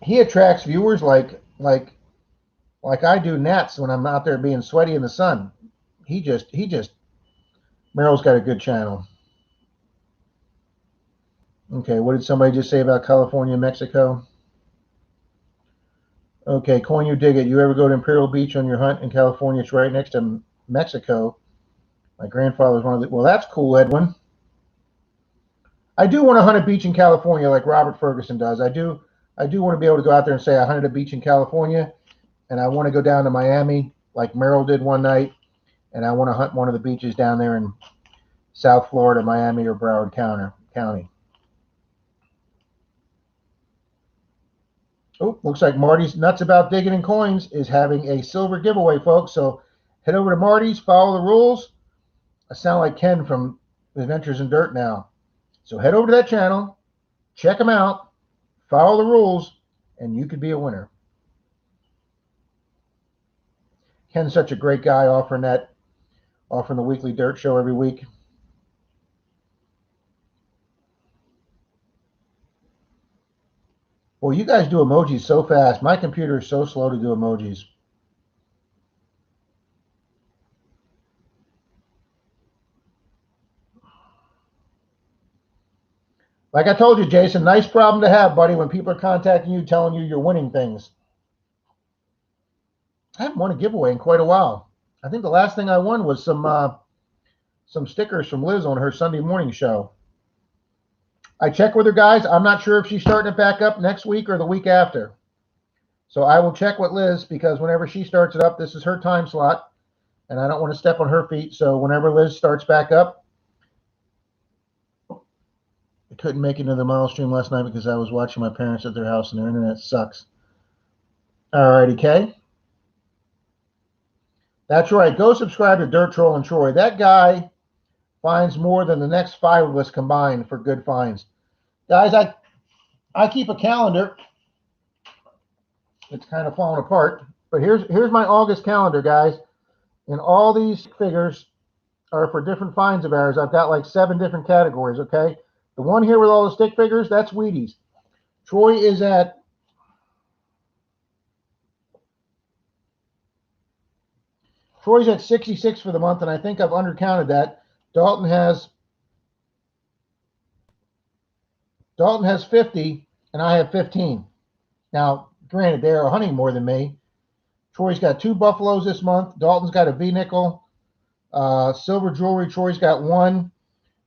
He attracts viewers like I do gnats when I'm out there being sweaty in the sun. He just Merrill's got a good channel. Okay, what did somebody just say about California and Mexico? Okay, Coin You Dig It. You ever go to Imperial Beach on your hunt in California? It's right next to Mexico. My grandfather was one of the. Well, that's cool, Edwin. I do want to hunt a beach in California like Robert Ferguson does. I do want to be able to go out there and say I hunted a beach in California, and I want to go down to Miami like Merrill did one night, and I want to hunt one of the beaches down there in South Florida, Miami, or Broward County. Oh, looks like Marty's Nuts About Digging and Coins is having a silver giveaway, folks. So head over to Marty's, follow the rules. I sound like Ken from Adventures in Dirt now. So head over to that channel, check them out, follow the rules, and you could be a winner. Ken's such a great guy offering the weekly dirt show every week. Well, you guys do emojis so fast. My computer is so slow to do emojis. Like I told you, Jason, nice problem to have, buddy, when people are contacting you, telling you you're winning things. I haven't won a giveaway in quite a while. I think the last thing I won was some stickers from Liz on her Sunday morning show. I check with her, guys. I'm not sure if she's starting it back up next week or the week after. So I will check with Liz because whenever she starts it up, this is her time slot, and I don't want to step on her feet. So whenever Liz starts back up, I couldn't make it into the mile stream last night because I was watching my parents at their house and their internet sucks. All righty, Kay. That's right. Go subscribe to Dirt Troll and Troy. That guy finds more than the next 5 of us combined for good finds. Guys, I keep a calendar. It's kind of falling apart. But here's my August calendar, guys. And all these figures are for different finds of ours. I've got like 7 different categories, okay? The one here with all the stick figures, that's Wheaties. Troy is at Troy's at 66 for the month, and I think I've undercounted that. Dalton has Dalton has 50, and I have 15. Now, granted, they are hunting more than me. Troy's got 2 buffaloes this month. Dalton's got a V-nickel. Silver jewelry, Troy's got 1.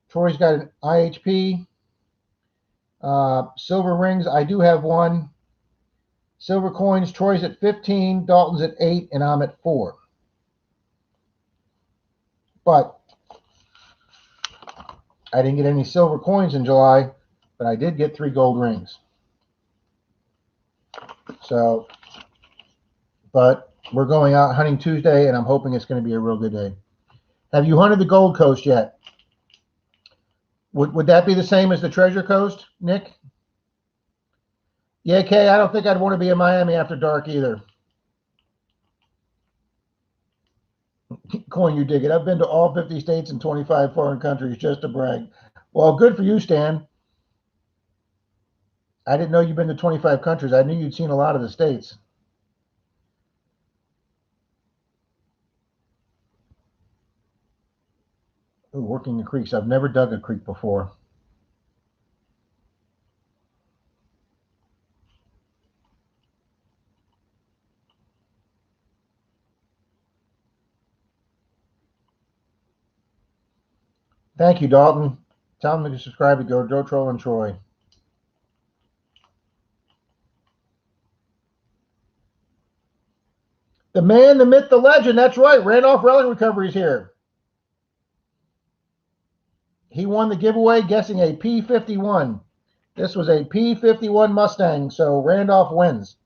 Troy's got an IHP. Silver rings, I do have 1. Silver coins, Troy's at 15, Dalton's at 8, and I'm at 4. But I didn't get any silver coins in July, but I did get 3 gold rings. So, but we're going out hunting Tuesday, and I'm hoping it's going to be a real good day. Have you hunted the Gold Coast yet? Would that be the same as the Treasure Coast, Nick? Yeah, Kay, I don't think I'd want to be in Miami after dark either. Coin, you dig it. I've been to all 50 states and 25 foreign countries just to brag. Well, good for you, Stan. I didn't know you've been to 25 countries. I knew you'd seen a lot of the states. Ooh, working the creeks. I've never dug a creek before. Thank you, Dalton. Tell them to subscribe to Go Joe Troll and Troy. The man, the myth, the legend. That's right. Randolph Relic Recovery is here. He won the giveaway guessing a P51. This was a P51 Mustang, so Randolph wins.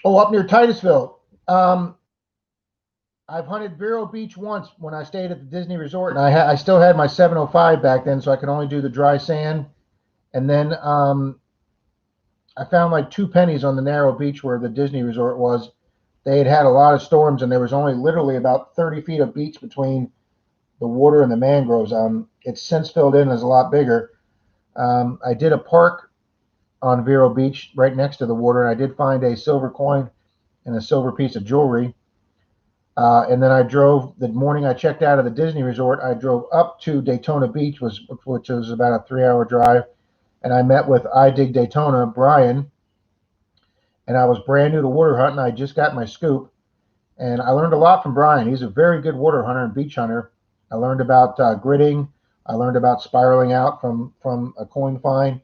Oh, up near Titusville. I've hunted Vero Beach once when I stayed at the Disney Resort, and I still had my 705 back then, so I could only do the dry sand. And then I found like 2 pennies on the narrow beach where the Disney Resort was. They had a lot of storms, and there was only literally about 30 feet of beach between the water and the mangroves. It's since filled in, is a lot bigger. I did a park on Vero Beach right next to the water, and I did find a silver coin and a silver piece of jewelry. And then I drove, the morning I checked out of the Disney Resort, I drove up to Daytona Beach, which was about a 3-hour drive, and I met with I Dig Daytona, Brian, and I was brand new to water hunting. I just got my scoop, and I learned a lot from Brian. He's a very good water hunter and beach hunter. I learned about gridding. I learned about spiraling out from a coin find,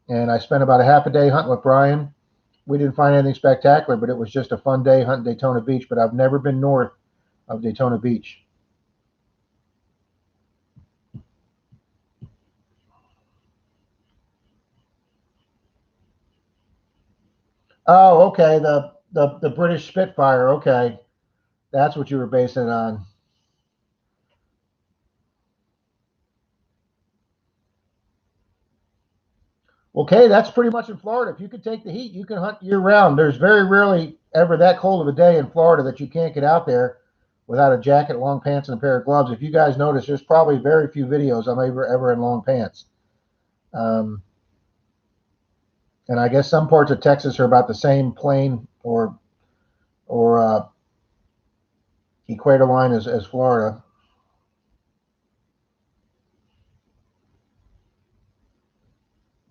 and I spent about a half a day hunting with Brian. We didn't find anything spectacular, but it was just a fun day hunting Daytona Beach, but I've never been north of Daytona Beach. Oh, okay, the British Spitfire. Okay, that's what you were basing it on. Okay, that's pretty much in Florida. If you could take the heat, you can hunt year round. There's very rarely ever that cold of a day in Florida that you can't get out there without a jacket, long pants, and a pair of gloves. If you guys notice, there's probably very few videos I'm ever in long pants. And I guess some parts of Texas are about the same plane or equator line as Florida.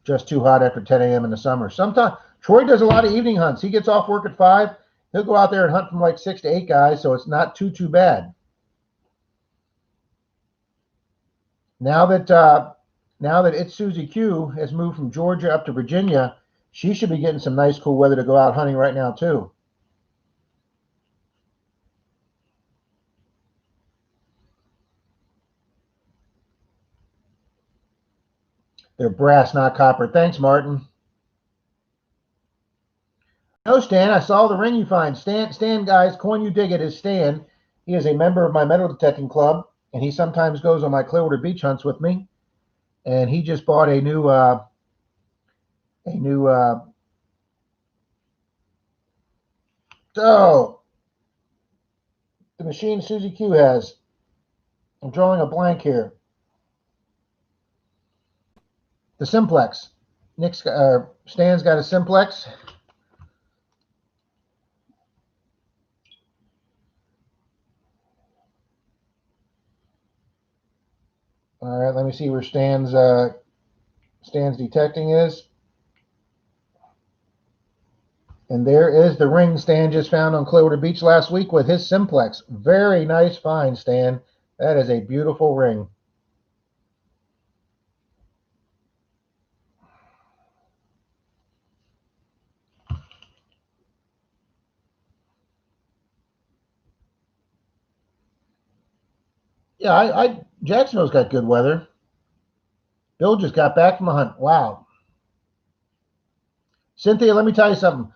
Just too hot after 10 a.m. in the summer. Sometimes Troy does a lot of evening hunts. He gets off work at 5. He'll go out there and hunt from like 6 to 8 guys, so it's not too bad. Now that it's Susie Q has moved from Georgia up to Virginia, she should be getting some nice cool weather to go out hunting right now too. They're brass, not copper. Thanks, Martin. No, Stan, I saw the ring you find. Stan, guys, coin you dig it is Stan. He is a member of my metal detecting club, and he sometimes goes on my Clearwater Beach hunts with me. And he just bought a new oh, the machine Susie Q has. I'm drawing a blank here. The Simplex. Stan's got a Simplex. All right, let me see where Stan's detecting is. And there is the ring Stan just found on Clearwater Beach last week with his simplex. Very nice find, Stan. That is a beautiful ring. Yeah, Jacksonville's got good weather. Bill just got back from a hunt. Wow. Cynthia, let me tell you something.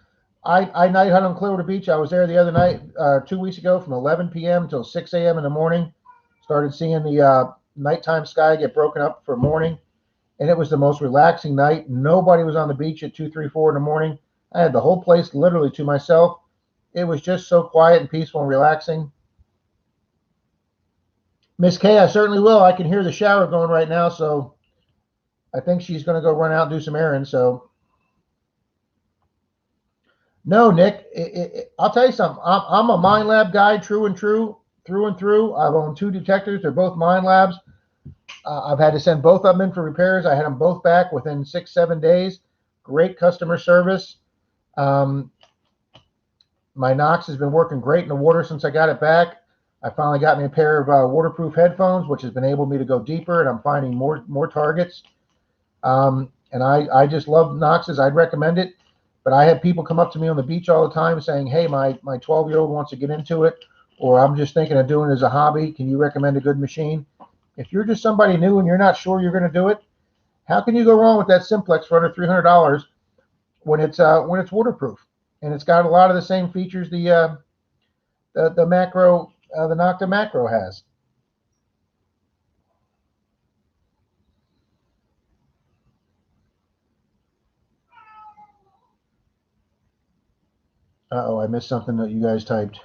I night hunt on Clearwater Beach. I was there the other night, 2 weeks ago, from 11 p.m. until 6 a.m. in the morning. Started seeing the nighttime sky get broken up for morning, and it was the most relaxing night. Nobody was on the beach at 2, 3, 4 in the morning. I had the whole place literally to myself. It was just so quiet and peaceful and relaxing. Miss K, I certainly will. I can hear the shower going right now, so I think she's going to go run out and do some errands. So, no, Nick, I'll tell you something. I'm a Mind Lab guy, true and true, through and through. I've owned 2 detectors. They're both Mind Labs. I've had to send both of them in for repairs. I had them both back within 6, 7 days. Great customer service. Um, my Knox has been working great in the water since I got it back. I finally got me a pair of waterproof headphones, which has been able me to go deeper, and I'm finding more targets. And I just love Knox's. I'd recommend it. But I have people come up to me on the beach all the time saying, hey, my 12-year-old wants to get into it, or I'm just thinking of doing it as a hobby. Can you recommend a good machine? If you're just somebody new and you're not sure you're going to do it, how can you go wrong with that simplex for under $300 when it's waterproof and it's got a lot of the same features the macro the Nocta Macro has? Uh-oh, I missed something that you guys typed.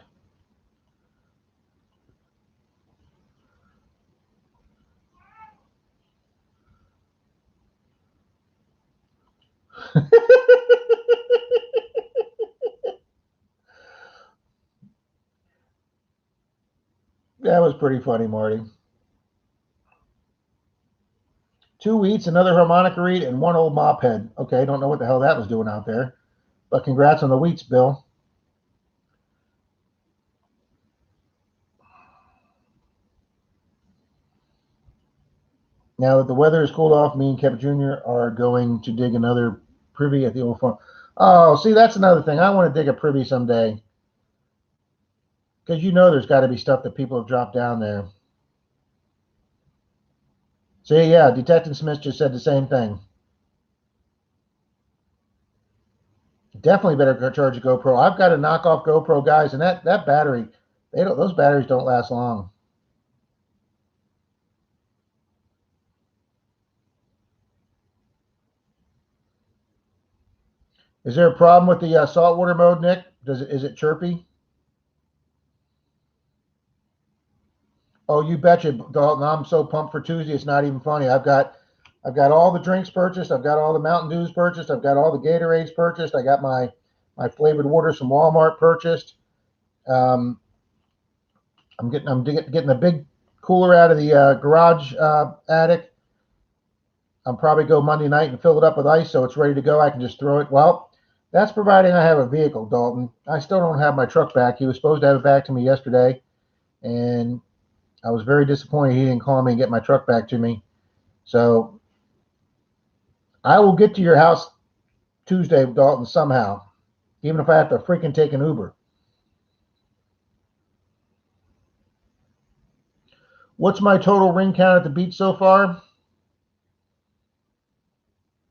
That was pretty funny, Marty. 2 wheats, another harmonica reed, and 1 old mop head. Okay, don't know what the hell that was doing out there. But congrats on the wheats, Bill. Now that the weather has cooled off, me and Kevin Jr. are going to dig another privy at the old farm. Oh, see, that's another thing. I want to dig a privy someday. Because you know there's got to be stuff that people have dropped down there. See, yeah, Detective Smith just said the same thing. Definitely better charge a GoPro. I've got a knockoff GoPro, guys, and that battery, those batteries don't last long. Is there a problem with the saltwater mode, Nick? Is it chirpy? Oh, you betcha, Dalton. I'm so pumped for Tuesday. It's not even funny. I've got all the drinks purchased. I've got all the Mountain Dews purchased. I've got all the Gatorades purchased. I got my flavored waters from Walmart purchased. Um, I'm getting a big cooler out of the garage attic. I'll probably go Monday night and fill it up with ice so it's ready to go. I can just throw it. Well, that's providing I have a vehicle, Dalton. I still don't have my truck back. He was supposed to have it back to me yesterday, and I was very disappointed he didn't call me and get my truck back to me. So I will get to your house Tuesday, Dalton, somehow, even if I have to freaking take an Uber. What's my total ring count at the beach so far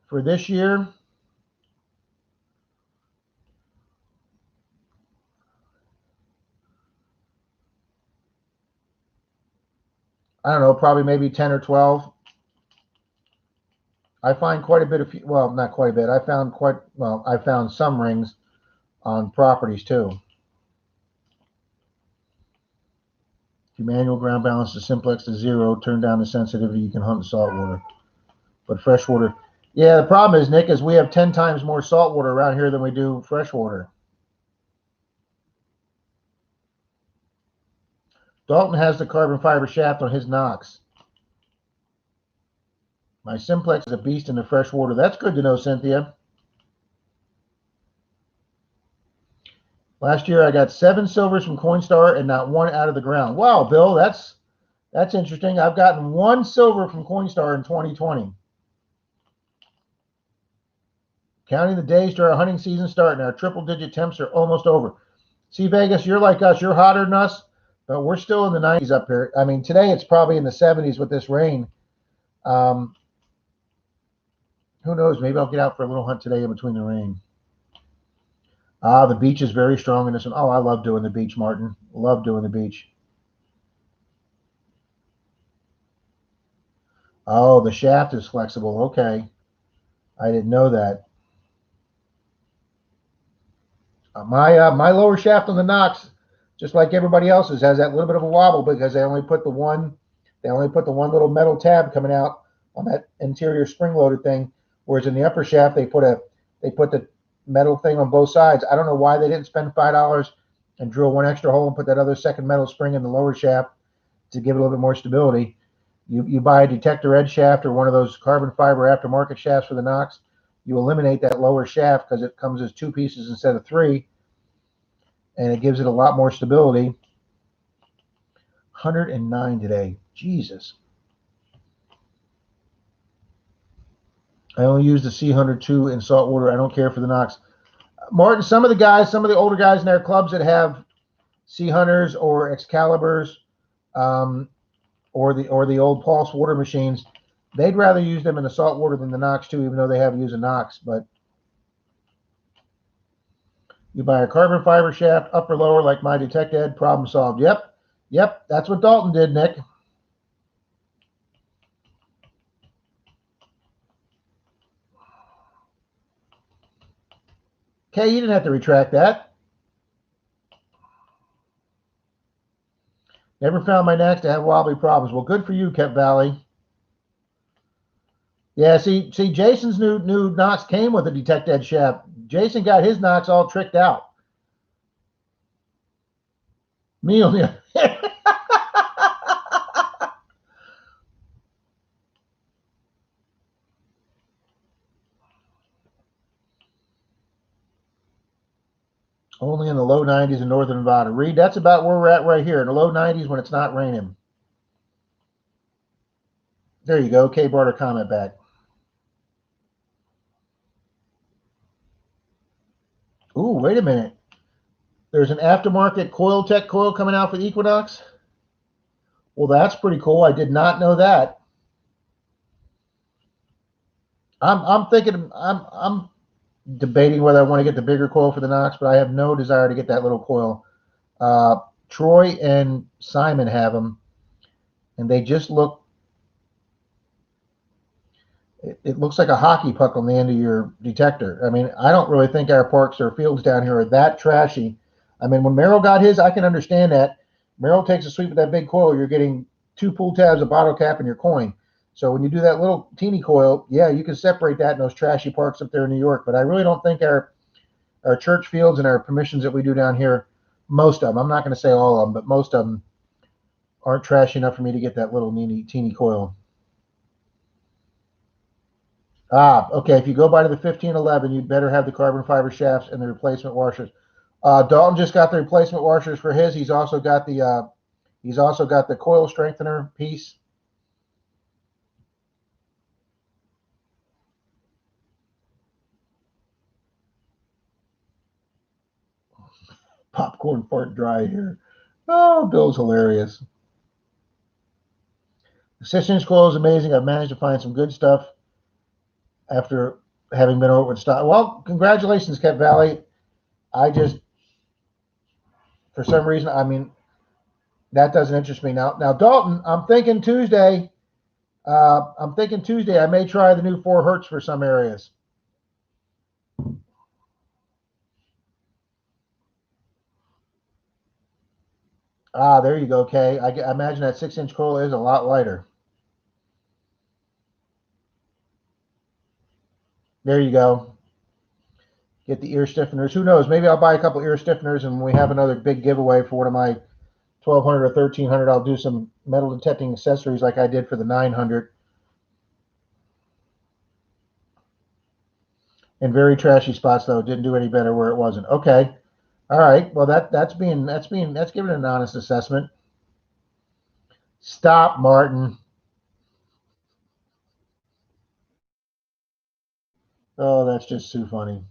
for this year? I don't know, probably maybe 10 or 12. I find quite a bit of, well, not quite a bit. I found some rings on properties too. If you manual ground balance the simplex to 0, turn down the sensitivity, you can hunt in saltwater. But freshwater, yeah, the problem is, Nick, is we have 10 times more saltwater around here than we do freshwater. Dalton has the carbon fiber shaft on his Knox. My simplex is a beast in the fresh water. That's good to know, Cynthia. Last year I got 7 silvers from Coinstar and not one out of the ground. Wow, Bill, that's interesting. I've gotten 1 silver from Coinstar in 2020. Counting the days to our hunting season starting, our triple-digit temps are almost over. See, Vegas, you're like us. You're hotter than us, but we're still in the 90s up here. I mean, today it's probably in the 70s with this rain. Who knows? Maybe I'll get out for a little hunt today in between the rain. The beach is very strong in this one. Oh, I love doing the beach, Martin. Love doing the beach. Oh, the shaft is flexible. Okay. I didn't know that. My lower shaft on the Knox, just like everybody else's, has that little bit of a wobble because they only put the one little metal tab coming out on that interior spring-loaded thing, whereas in the upper shaft they put the metal thing on both sides. I don't know why they didn't spend $5 and drill 1 extra hole and put that other second metal spring in the lower shaft to give it a little bit more stability. You buy a detector edge shaft or one of those carbon fiber aftermarket shafts for the Knox, you eliminate that lower shaft because it comes as 2 pieces instead of 3, and it gives it a lot more stability. 109 today. Jesus. I only use the C102 in saltwater. I don't care for the Knox. Martin, some of the older guys in their clubs that have Sea Hunters or Excaliburs, or the old pulse water machines, they'd rather use them in the saltwater than the Knox too, even though they have used a Knox. But you buy a carbon fiber shaft, upper lower, like my Detect Ed, problem solved. Yep, that's what Dalton did, Nick. Okay, you didn't have to retract that. Never found my Knacks to have wobbly problems. Well, good for you, Kent Valley. Yeah, see, Jason's new Knox came with a Detect Ed shaft. Jason got his Knox all tricked out. Me on the only in the low 90s in northern Nevada. Reed, that's about where we're at right here, in the low 90s when it's not raining. There you go. K brought her comment back. Ooh, wait a minute. There's an aftermarket Coil Tech coil coming out for the Equinox. Well, that's pretty cool. I did not know that. I'm thinking I'm debating whether I want to get the bigger coil for the Knox, but I have no desire to get that little coil. Troy and Simon have them, and they just look. It looks like a hockey puck on the end of your detector. I mean, I don't really think our parks or fields down here are that trashy. I mean, when Merrill got his, I can understand that. Merrill takes a sweep with that big coil, you're getting 2 pull tabs, a bottle cap, and your coin. So when you do that little teeny coil, yeah, you can separate that in those trashy parks up there in New York. But I really don't think our church fields and our permissions that we do down here, most of them, I'm not going to say all of them, but most of them aren't trashy enough for me to get that little teeny coil. Okay. If you go by to the 1511, you'd better have the carbon fiber shafts and the replacement washers. Dalton just got the replacement washers for his. He's also got the coil strengthener piece. Popcorn fart dry here. Oh, Bill's hilarious. The 6-inch coil is amazing. I've managed to find some good stuff after having been over with stock. Well, congratulations, Kent Valley. I just, for some reason, I mean, that doesn't interest me now. Now, Dalton, I'm thinking Tuesday. I may try the new 4 hertz for some areas. There you go, Kay. I imagine that 6-inch coil is a lot lighter. There you go. Get the ear stiffeners. Who knows? Maybe I'll buy a couple ear stiffeners, and when we have another big giveaway for one of my 1200 or 1300, I'll do some metal detecting accessories like I did for the 900. In very trashy spots, though, it didn't do any better where it wasn't. Okay. All right. Well, that's giving it an honest assessment. Stop, Martin. Oh, that's just too funny.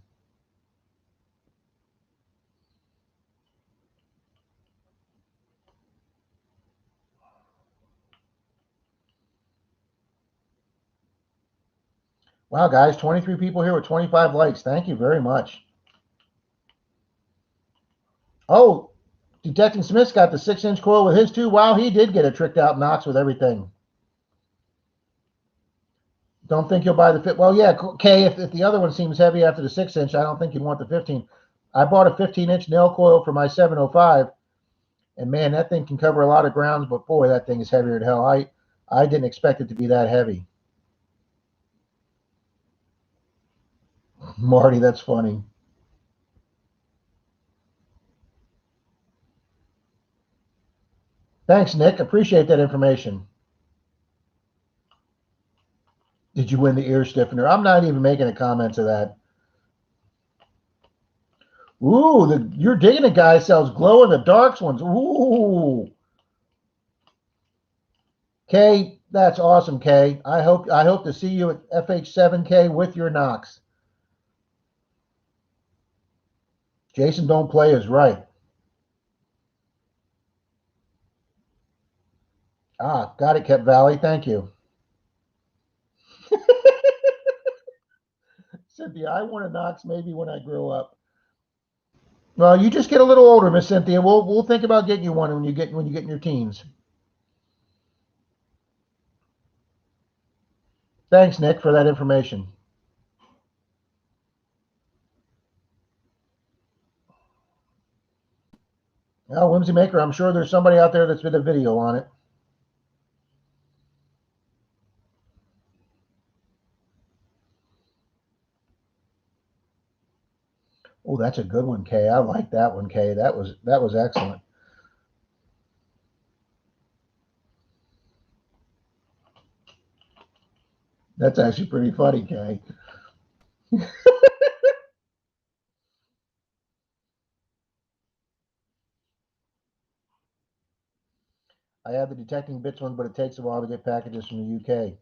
Wow, guys, 23 people here with 25 likes. Thank you very much. Oh, Detecting Smith's got the 6-inch coil with his too. Wow, he did get a tricked out Knox with everything. Don't think you'll buy the fit. Well, yeah, Kay, if the other one seems heavy after the 6-inch, I don't think you'd want the 15. I bought a 15-inch nail coil for my 705, and man, that thing can cover a lot of grounds, but boy, that thing is heavier than hell. I didn't expect it to be that heavy. Marty, that's funny. Thanks, Nick. Appreciate that information. Did you win the ear stiffener? I'm not even making a comment to that. Ooh, you're digging it, guy sells glow in the darks ones. Ooh. Kay, that's awesome, Kay. I hope to see you at FH7K with your Knox. Jason don't play is right. Ah, got it, Kept Valley. Thank you. Cynthia, I want a Knox maybe when I grow up. Well, you just get a little older, Miss Cynthia. We'll think about getting you one when you get in your teens. Thanks, Nick, for that information. Well, Whimsy Maker, I'm sure there's somebody out there that's did a video on it. Oh, that's a good one, Kay. I like that one, Kay. That was excellent. That's actually pretty funny, Kay. I have the detecting bits one, but it takes a while to get packages from the UK.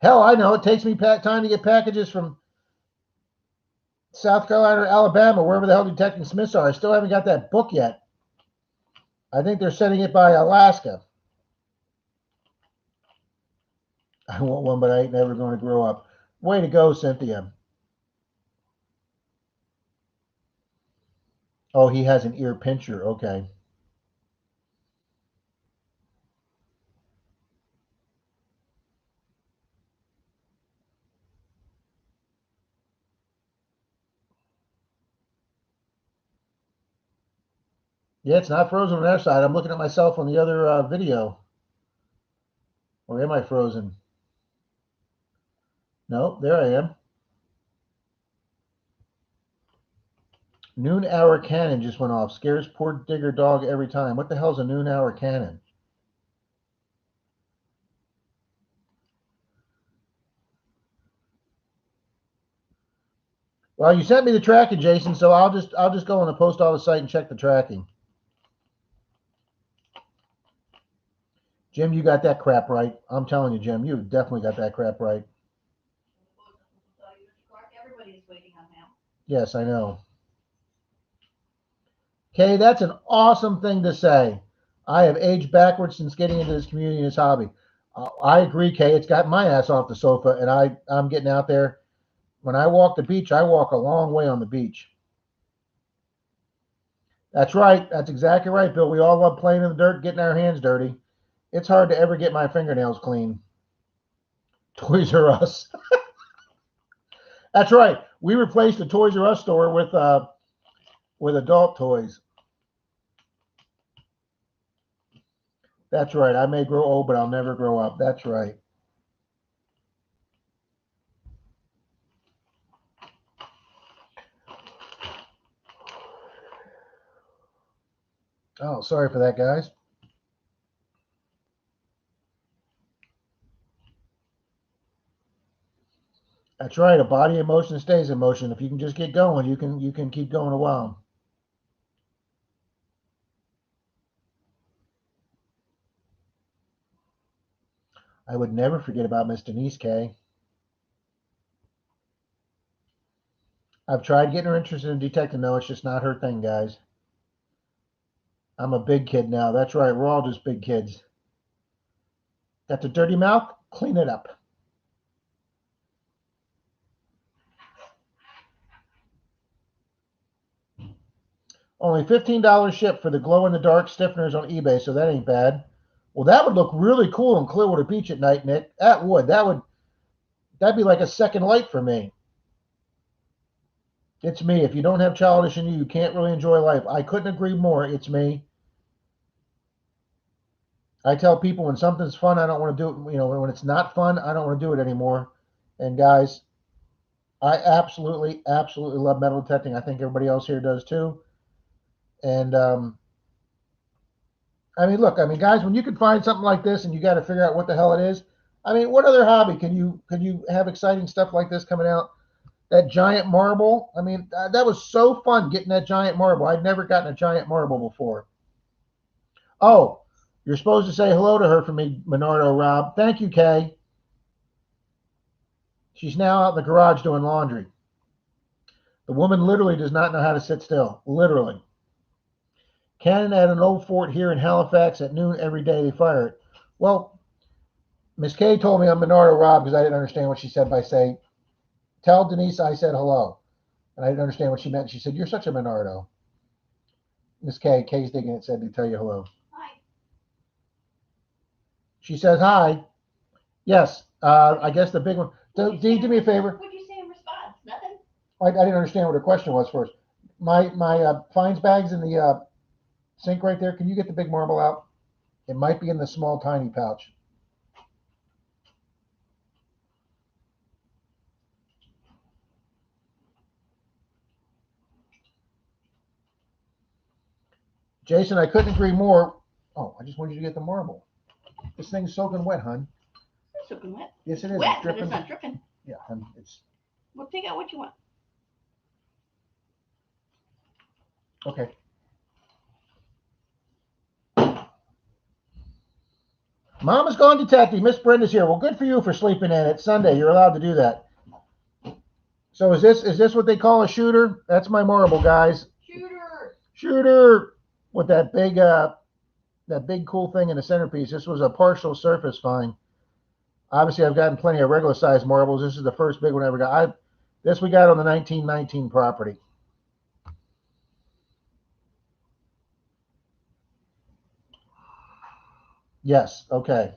Hell, I know. It takes me time to get packages from South Carolina or Alabama, wherever the hell Detecting Smiths are. I still haven't got that book yet. I think they're sending it by Alaska. I want one, but I ain't never going to grow up. Way to go, Cynthia. Oh, he has an ear pincher. Okay. Yeah, it's not frozen on their side. I'm looking at myself on the other video. Or am I frozen? No, there I am. Noon hour cannon just went off. Scares poor digger dog every time. What the hell's a noon hour cannon? Well, you sent me the tracking, Jason, so I'll just go on the post office site and check the tracking. Jim, you got that crap right. I'm telling you, Jim, you definitely got that crap right. Everybody's waiting on him. Yes, I know. Okay, that's an awesome thing to say. I have aged backwards since getting into this community and this hobby. I agree, Kay. It's got my ass off the sofa, and I'm getting out there. When I walk the beach, I walk a long way on the beach. That's right. That's exactly right, Bill. We all love playing in the dirt, getting our hands dirty. It's hard to ever get my fingernails clean. Toys R Us. That's right. We replaced the Toys R Us store with adult toys. That's right. I may grow old, but I'll never grow up. That's right. Oh, sorry for that, guys. That's right. A body in motion stays in motion. If you can just get going, you can keep going a while. I would never forget about Miss Denise K. I've tried getting her interested in detective. No, it's just not her thing, guys. I'm a big kid now. That's right. We're all just big kids. Got the dirty mouth? Clean it up. Only $15 shipped for the glow-in-the-dark stiffeners on eBay, so that ain't bad. Well, that would look really cool in Clearwater Beach at night, Nick. That would. That'd be like a second light for me. It's me. If you don't have childish in you, you can't really enjoy life. I couldn't agree more. It's me. I tell people when something's fun, I don't want to do it. You know, when it's not fun, I don't want to do it anymore. And guys, I absolutely, absolutely love metal detecting. I think everybody else here does too. And I mean, look, I mean, guys, when you can find something like this and you got to figure out what the hell it is. I mean, what other hobby can you have exciting stuff like this coming out? That giant marble. I mean, that was so fun getting that giant marble. I'd never gotten a giant marble before. Oh, you're supposed to say hello to her for me, Menardo Rob. Thank you, Kay. She's now out in the garage doing laundry. The woman literally does not know how to sit still. Literally. Cannon at an old fort here in Halifax at noon every day. They fire it. Well, Miss Kay told me I'm Menardo Rob because I didn't understand what she said by saying, tell Denise I said hello. And I didn't understand what she meant. She said, you're such a Menardo. Miss Kay, Kay's digging it, said to tell you hello. Hi. She says hi. Yes, I guess the big one. Dee, do me a favor. What'd you say in response? Nothing? I didn't understand what her question was first. My fines bags in the sink right there. Can you get the big marble out? It might be in the small, tiny pouch. Jason, I couldn't agree more. Oh, I just wanted you to get the marble. This thing's soaking wet, hon. It's soaking wet. Yes, it is. Wet, It's but dripping. it's not dripping. Yeah, hon. It's Well, take out what you want. okay. Mama's gone detective. Miss Brenda's here. Well, good for you for sleeping in. It's Sunday. You're allowed to do that. So is this what they call a shooter? That's my marble, guys. Shooter. Shooter with that big cool thing in the centerpiece. This was a partial surface fine. Obviously, I've gotten plenty of regular size marbles. This is the first big one I ever got. This we got on the 1919 property. Yes. Okay.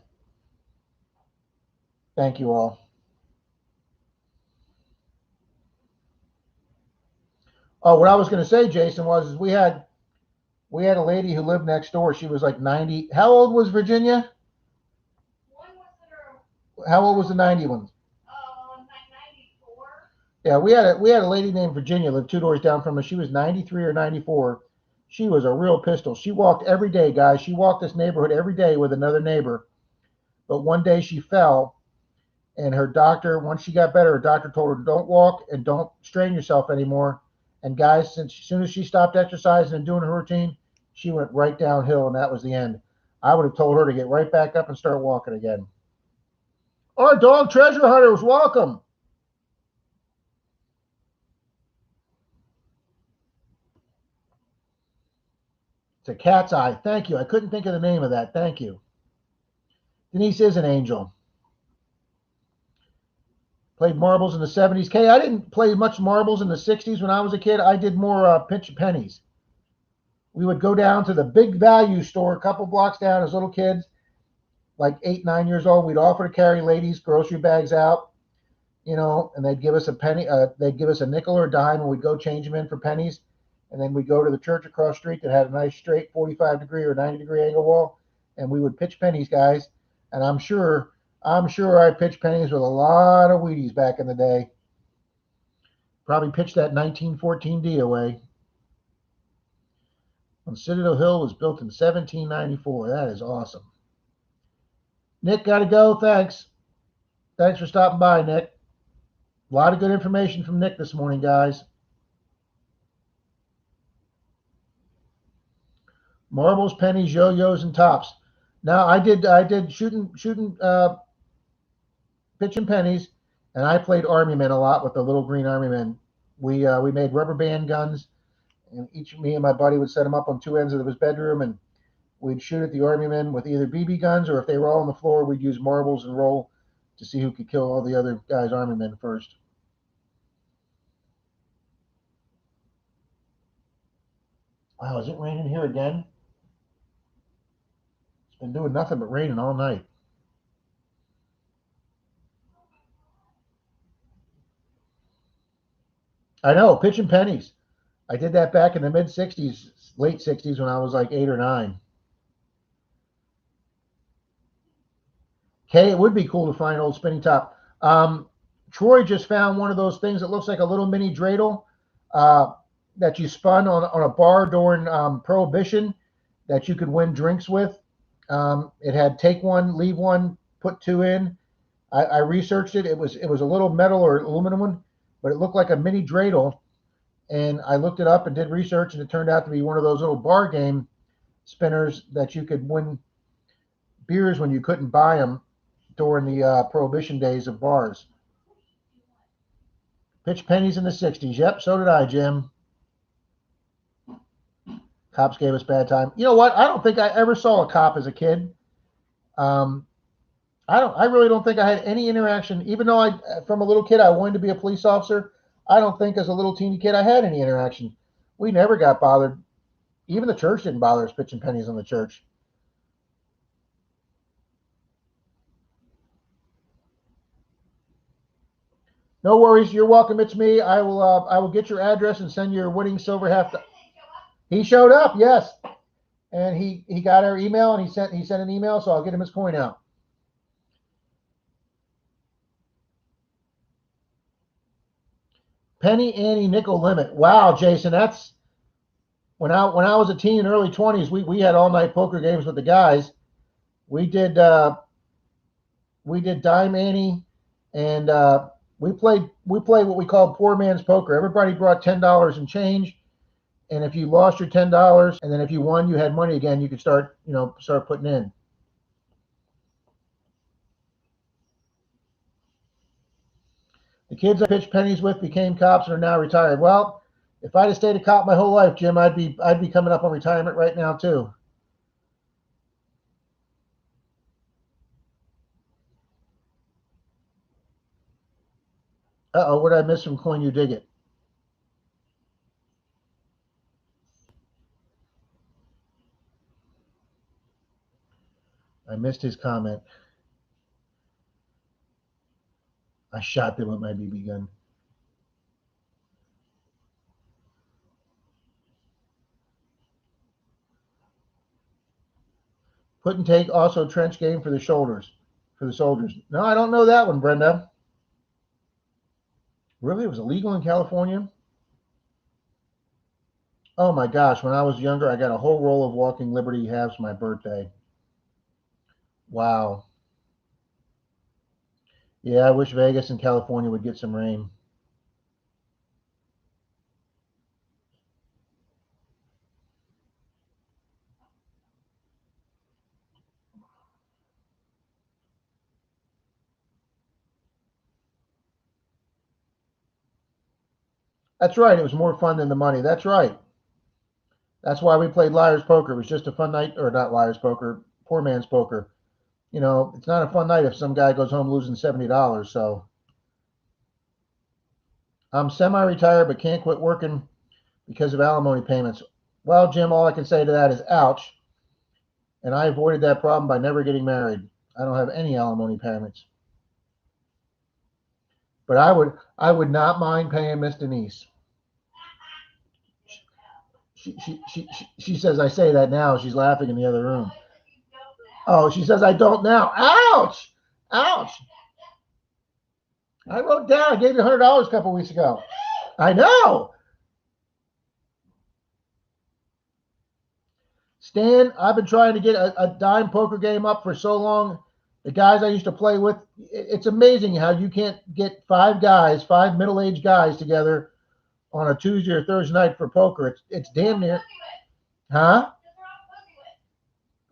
Thank you all. Oh, what I was going to say, Jason, was we had a lady who lived next door. She was like 90. How old was Virginia? How old was the 90 one? 94. Yeah, we had a lady named Virginia lived 2 doors down from us. She was 93 or 94. She was a real pistol. She walked every day, guys. She walked this neighborhood every day with another neighbor. But one day she fell, and her doctor, once she got better, her doctor told her, don't walk and don't strain yourself anymore. And guys, as soon as she stopped exercising and doing her routine, she went right downhill, and that was the end. I would have told her to get right back up and start walking again. Our dog treasure hunters, welcome. It's a cat's eye. Thank you. I couldn't think of the name of that. Thank you. Denise is an angel. Played marbles in the 70s. Kay, I didn't play much marbles in the 60s when I was a kid. I did more pinch pennies. We would go down to the big value store a couple blocks down as little kids, like 8, 9 years old. We'd offer to carry ladies' grocery bags out, and they'd give us a penny. They'd give us a nickel or a dime, and we'd go change them in for pennies. And then we'd go to the church across the street that had a nice straight 45-degree or 90-degree angle wall, and we would pitch pennies, guys. And I'm sure I pitched pennies with a lot of Wheaties back in the day. Probably pitched that 1914 D away. When Citadel Hill was built in 1794. That is awesome. Nick, got to go. Thanks. Thanks for stopping by, Nick. A lot of good information from Nick this morning, guys. Marbles, pennies, yo-yos, and tops. Now I did shooting pitching pennies, and I played Army Men a lot with the little green Army Men. We made rubber band guns, and each me and my buddy would set them up on two ends of his bedroom, and we'd shoot at the Army Men with either BB guns, or if they were all on the floor, we'd use marbles and roll to see who could kill all the other guys' Army Men first. Wow, is it raining here again? It's been doing nothing but raining all night. I know, pitching pennies. I did that back in the mid 60s, late 60s when I was like 8 or 9. Kay, it would be cool to find an old spinning top. Troy just found one of those things that looks like a little mini dreidel that you spun on a bar during Prohibition that you could win drinks with. It had take one, leave one, put two in. I researched it. It was a little metal or aluminum one, but it looked like a mini dreidel. And I looked it up and did research, and it turned out to be one of those little bar game spinners that you could win beers when you couldn't buy them during the Prohibition days of bars. Pitch pennies in the 60s. Yep, so did I, Jim. Cops gave us bad time. You know what? I don't think I ever saw a cop as a kid. I really don't think I had any interaction, even though from a little kid, I wanted to be a police officer. I don't think as a little teeny kid I had any interaction. We never got bothered. Even the church didn't bother us pitching pennies in the church. No worries. You're welcome. It's me. I will get your address and send your winning silver half. He showed up, yes, and he got our email, and he sent an email, so I'll get him his coin out. Penny ante nickel limit. Wow, Jason, that's when I was a teen in early 20s. We had all night poker games with the guys. We did dime ante, and we played what we call poor man's poker. Everybody brought $10 and change, and if you lost your $10, and then if you won, you had money again. You could start putting in. The kids I pitched pennies with became cops and are now retired. Well, if I'd have stayed a cop my whole life, Jim, I'd be coming up on retirement right now too. Uh-oh, what did I miss from Coin You Dig It? I missed his comment. I shot them with my BB gun. Put and take, also trench game for the soldiers. No, I don't know that one, Brenda. Really? It was illegal in California? Oh my gosh, when I was younger, I got a whole roll of Walking Liberty halves for my birthday. Wow. Yeah, I wish Vegas and California would get some rain. That's right. It was more fun than the money. That's right. That's why we played Liar's Poker. It was just a fun night, or not Liar's Poker, poor man's poker. It's not a fun night if some guy goes home losing $70. So I'm semi-retired, but can't quit working because of alimony payments. Well, Jim, all I can say to that is ouch. And I avoided that problem by never getting married. I don't have any alimony payments. But I would not mind paying Miss Denise. She says I say that now. She's laughing in the other room. Oh, she says I don't now. Ouch! Ouch! I wrote down. I gave you $100 a couple weeks ago. I know. Stan, I've been trying to get a dime poker game up for so long. The guys I used to play with, it's amazing how you can't get five guys, five middle-aged guys together on a Tuesday or Thursday night for poker. It's damn near, huh?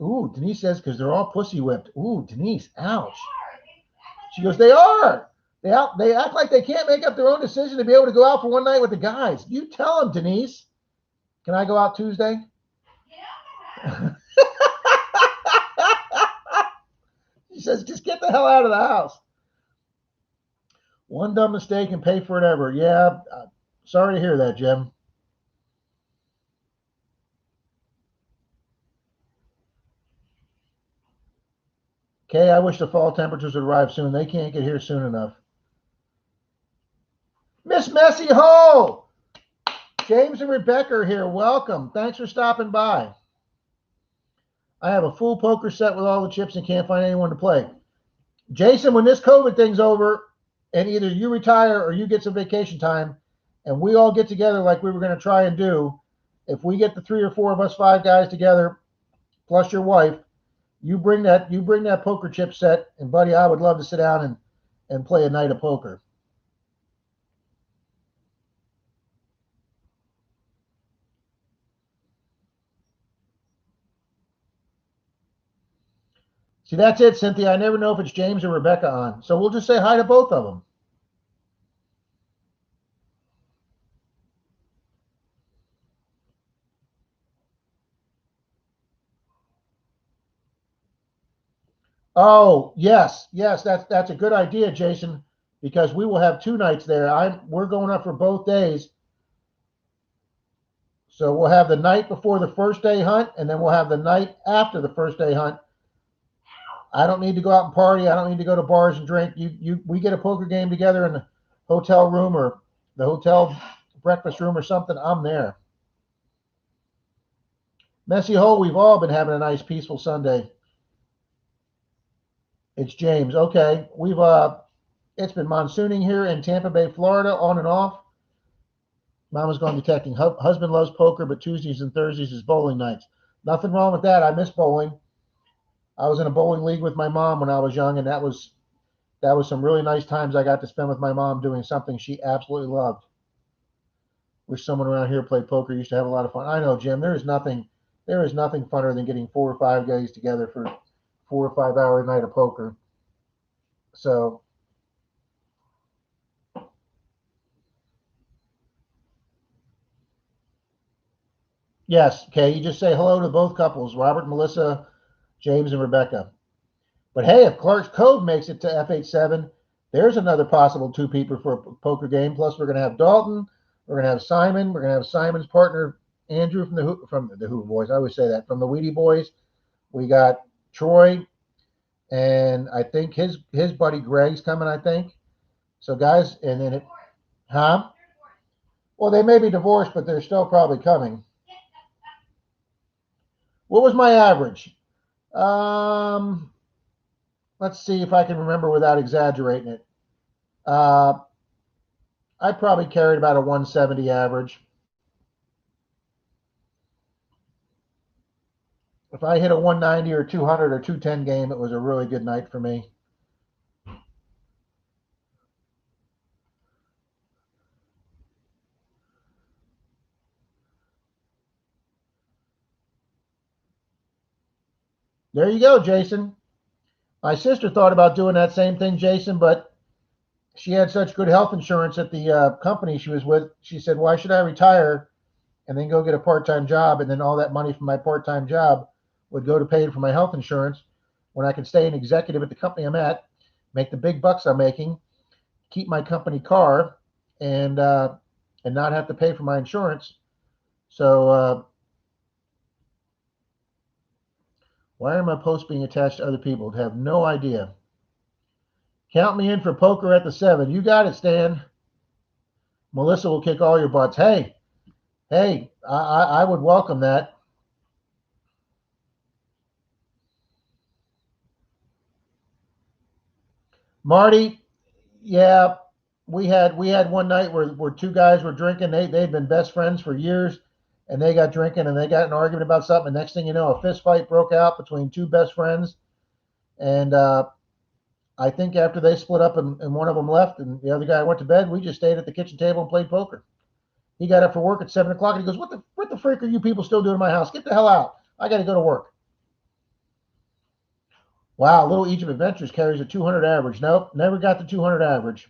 Ooh, Denise says because they're all pussy whipped. Ooh, Denise, ouch. She goes, they are. They act like they can't make up their own decision to be able to go out for one night with the guys. You tell them, Denise. Can I go out Tuesday? She says, just get the hell out of the house. One dumb mistake and pay for it ever. Yeah, sorry to hear that, Jim. Okay, I wish the fall temperatures would arrive soon. They can't get here soon enough. Miss Messy Ho! James and Rebecca are here. Welcome. Thanks for stopping by. I have a full poker set with all the chips and can't find anyone to play. Jason, when this COVID thing's over and either you retire or you get some vacation time and we all get together like we were going to try and do, if we get the 3 or 4 of us 5 guys together, plus your wife, you bring that poker chip set, and buddy, I would love to sit down and play a night of poker. See, that's it, Cynthia. I never know if it's James or Rebecca on. So we'll just say hi to both of them. Oh, yes, that's a good idea, Jason, because we will have 2 nights there. We're going up for both days. So we'll have the night before the first day hunt, and then we'll have the night after the first day hunt. I don't need to go out and party. I don't need to go to bars and drink. We get a poker game together in the hotel room or the hotel breakfast room or something. I'm there. Messy Hole, we've all been having a nice, peaceful Sunday. It's James. Okay, it's been monsooning here in Tampa Bay, Florida, on and off. Mama's gone detecting. Husband loves poker, but Tuesdays and Thursdays is bowling nights. Nothing wrong with that. I miss bowling. I was in a bowling league with my mom when I was young, and that was some really nice times I got to spend with my mom doing something she absolutely loved. Wish someone around here played poker. Used to have a lot of fun. I know, Jim. There is nothing funner than getting 4 or 5 guys together for 4 or 5 hour night of poker. So yes, okay. You just say hello to both couples, Robert, Melissa, James, and Rebecca. But hey, if Clark's Cove makes it to FH7, there's another possible 2 people for a poker game. Plus, we're going to have Dalton. We're going to have Simon. We're going to have Simon's partner, Andrew from the Hoover Boys. I always say that. From the Weedy Boys. We got Troy, and I think his buddy Greg's coming, I think. So, guys, and then it, huh? Well, they may be divorced, but they're still probably coming. What was my average? Let's see if I can remember without exaggerating it. I probably carried about a 170 average. If I hit a 190 or 200 or 210 game, it was a really good night for me. There you go, Jason. My sister thought about doing that same thing, Jason, but she had such good health insurance at the company she was with. She said, why should I retire and then go get a part-time job, and then all that money from my part-time job would go to paying for my health insurance when I could stay an executive at the company I'm at, make the big bucks I'm making, keep my company car, and not have to pay for my insurance. So why are my posts being attached to other people? I have no idea. Count me in for poker at the 7. You got it, Stan. Melissa will kick all your butts. Hey, I would welcome that. Marty, yeah, we had one night where 2 guys were drinking. They'd been best friends for years, and they got drinking and they got an argument about something. And next thing you know, a fist fight broke out between 2 best friends, and I think after they split up and one of them left and the other guy went to bed, we just stayed at the kitchen table and played poker. He got up for work at 7 o'clock and he goes, what the freak are you people still doing in my house? Get the hell out. I got to go to work. Wow, Little Egypt Adventures carries a 200 average. Nope, never got the 200 average.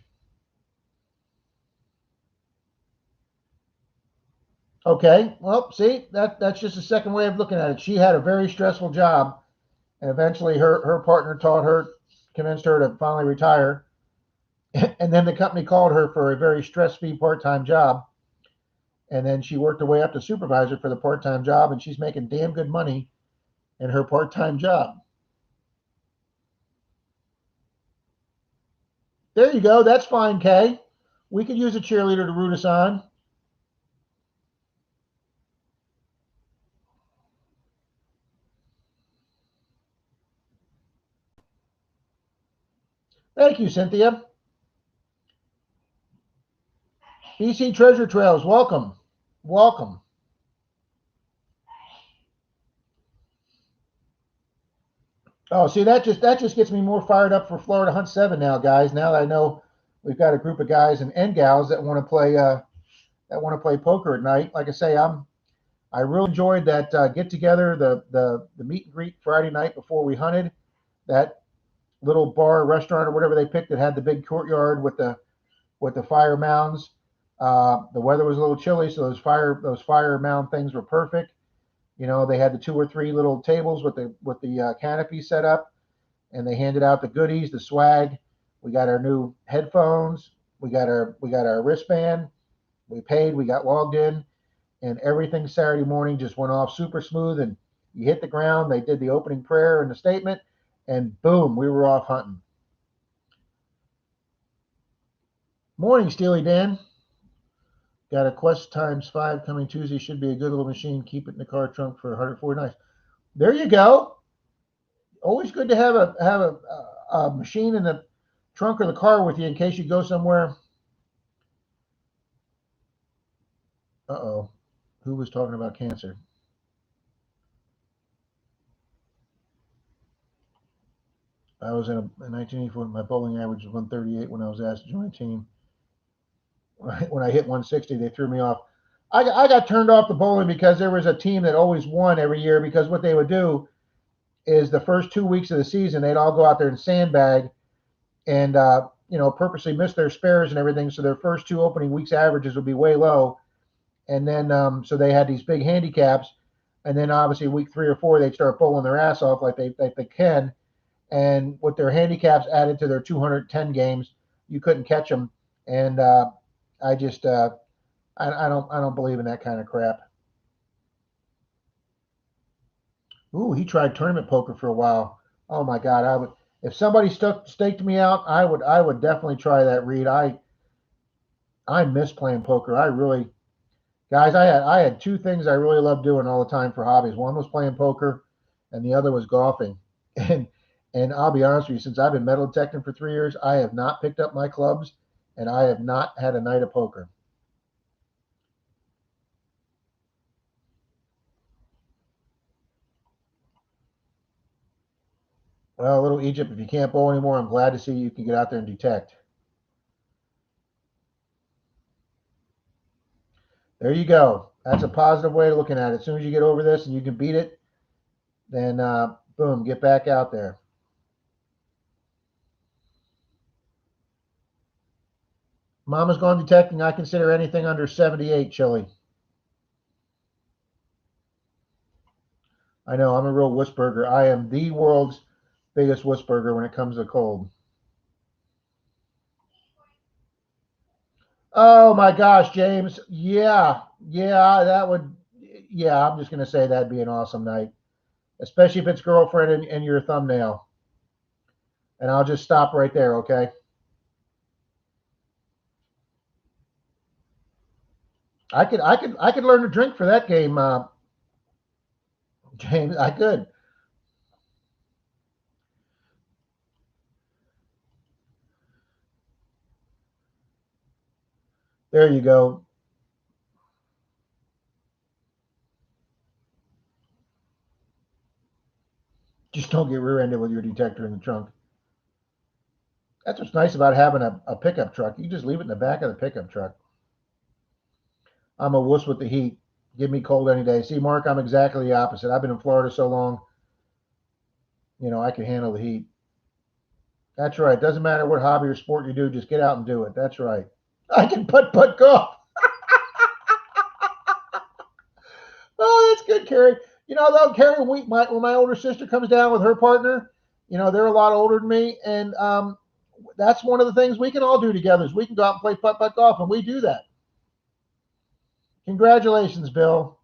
Okay, well, see, that's just a second way of looking at it. She had a very stressful job, and eventually her partner taught her, convinced her to finally retire. And then the company called her for a very stress-free part-time job. And then she worked her way up to supervisor for the part-time job, and she's making damn good money in her part-time job. There you go. That's fine, Kay. We could use a cheerleader to root us on. Thank you, Cynthia. BC Treasure Trails, welcome. Welcome. Oh, see, that just gets me more fired up for Florida Hunt 7 now, guys. Now that I know we've got a group of guys and gals that want to play poker at night. Like I say, I really enjoyed that get together, the meet and greet Friday night before we hunted. That little bar, restaurant, or whatever they picked that had the big courtyard with the fire mounds. The weather was a little chilly, so those fire mound things were perfect. You know, they had the two or three little tables with the canopy set up, and they handed out the goodies, the swag. We got our new headphones. We got our wristband. We paid. We got logged in, and everything Saturday morning just went off super smooth. And you hit the ground. They did the opening prayer and the statement, and boom, we were off hunting. Morning, Steely Dan. Got a Quest ×5 coming Tuesday. Should be a good little machine. Keep it in the car trunk for 140 nights. There you go. Always good to have a machine in the trunk of the car with you in case you go somewhere. Uh-oh. Who was talking about cancer? I was in 1984. My bowling average was 138 when I was asked to join a team. When I hit 160, they threw me off. I got turned off the bowling because there was a team that always won every year, because what they would do is the first 2 weeks of the season, they'd all go out there and sandbag and purposely miss their spares and everything. So their first two opening weeks averages would be way low. And then so they had these big handicaps. And then obviously week 3 or 4, they'd start bowling their ass off like they can. And with their handicaps added to their 210 games, you couldn't catch them. And I just I don't believe in that kind of crap. Ooh, he tried tournament poker for a while. Oh my God, I would, if somebody staked me out, I would definitely try that, Reed. I miss playing poker. I really, guys, I had two things I really loved doing all the time for hobbies. One was playing poker, and the other was golfing. And and I'll be honest with you, since I've been metal detecting for 3 years, I have not picked up my clubs, and I have not had a night of poker. Well, little Egypt, if you can't bowl anymore, I'm glad to see you can get out there and detect. There you go. That's a positive way of looking at it. As soon as you get over this and you can beat it, then boom, get back out there. Mama's gone detecting. I consider anything under 78 chili. I know I'm a real wussburger. I am the world's biggest wussburger when it comes to cold. Oh my gosh, James. Yeah, that would. Yeah, I'm just gonna say that'd be an awesome night, especially if it's girlfriend and your thumbnail. And I'll just stop right there, okay? I could learn to drink for that game, James. I could. There you go. Just don't get rear-ended with your detector in the trunk. That's what's nice about having a pickup truck. You just leave it in the back of the pickup truck. I'm a wuss with the heat. Give me cold any day. See, Mark, I'm exactly the opposite. I've been in Florida so long, I can handle the heat. That's right. Doesn't matter what hobby or sport you do, just get out and do it. That's right. I can putt golf. Oh, that's good, Carrie. Though, Carrie, when my older sister comes down with her partner, they're a lot older than me, and that's one of the things we can all do together is we can go out and play putt golf, and we do that. Congratulations, Bill.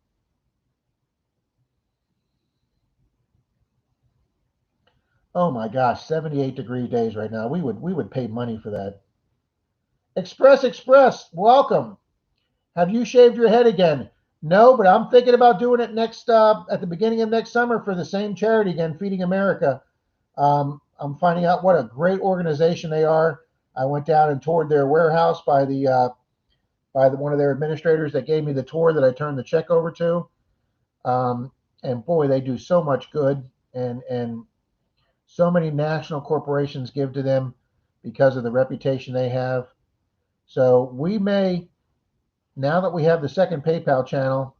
Oh my gosh, 78-degree days right now. We would pay money for that. Express, welcome. Have you shaved your head again? No, but I'm thinking about doing it next at the beginning of next summer for the same charity again, Feeding America. I'm finding out what a great organization they are. I went down and toured their warehouse by one of their administrators that gave me the tour that I turned the check over to. Um, and boy, they do so much good, and so many national corporations give to them because of the reputation they have. So we may, now that we have the second PayPal channel,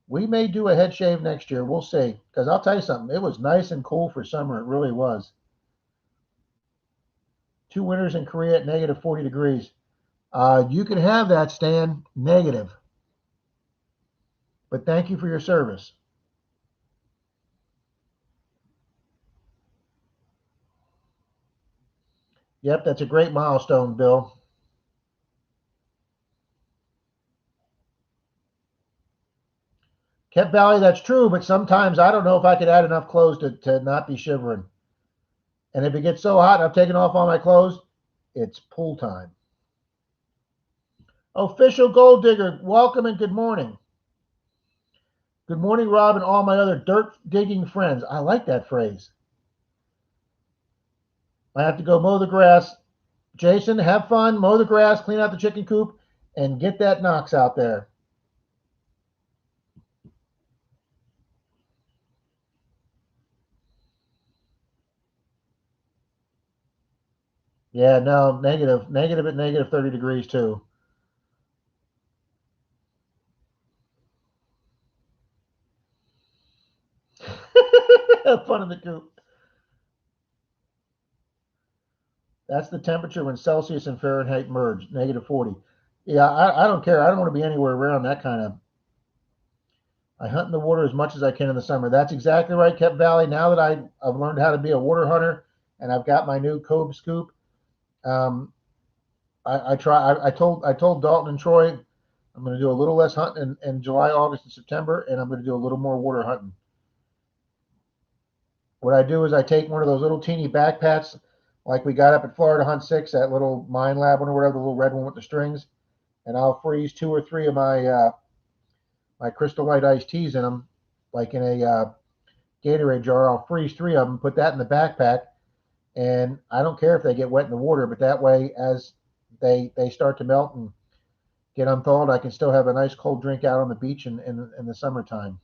we may do a head shave next year. We'll see. Because I'll tell you something, it was nice and cool for summer. It really was. 2 winters in Korea at negative 40 degrees. You can have that, Stan, negative. But thank you for your service. Yep, that's a great milestone, Bill. Kent Valley, that's true, but sometimes I don't know if I could add enough clothes to not be shivering. And if it gets so hot and I've taken off all my clothes, it's pool time. Official Gold Digger, welcome and good morning. Good morning, Rob, and all my other dirt digging friends. I like that phrase. I have to go mow the grass. Jason, have fun, mow the grass, clean out the chicken coop, and get that Knox out there. Yeah, no, negative at negative 30 degrees too. Have fun in the coop. That's the temperature when Celsius and Fahrenheit merge, negative 40. Yeah, I don't care. I don't want to be anywhere around that kind of. I hunt in the water as much as I can in the summer. That's exactly right, Kep Valley. Now that I've learned how to be a water hunter and I've got my new Cove scoop, um, I try. I told Dalton and Troy I'm going to do a little less hunting in July, August, and September, and I'm going to do a little more water hunting. What I do is I take one of those little teeny backpacks, like we got up at Florida Hunt 6, that little Mine Lab one or whatever, the little red one with the strings, and I'll freeze 2 or 3 of my Crystal Light iced teas in them, like in a Gatorade jar. I'll freeze 3 of them, put that in the backpack, and I don't care if they get wet in the water, but that way, as they start to melt and get unthawed, I can still have a nice cold drink out on the beach in the summertime.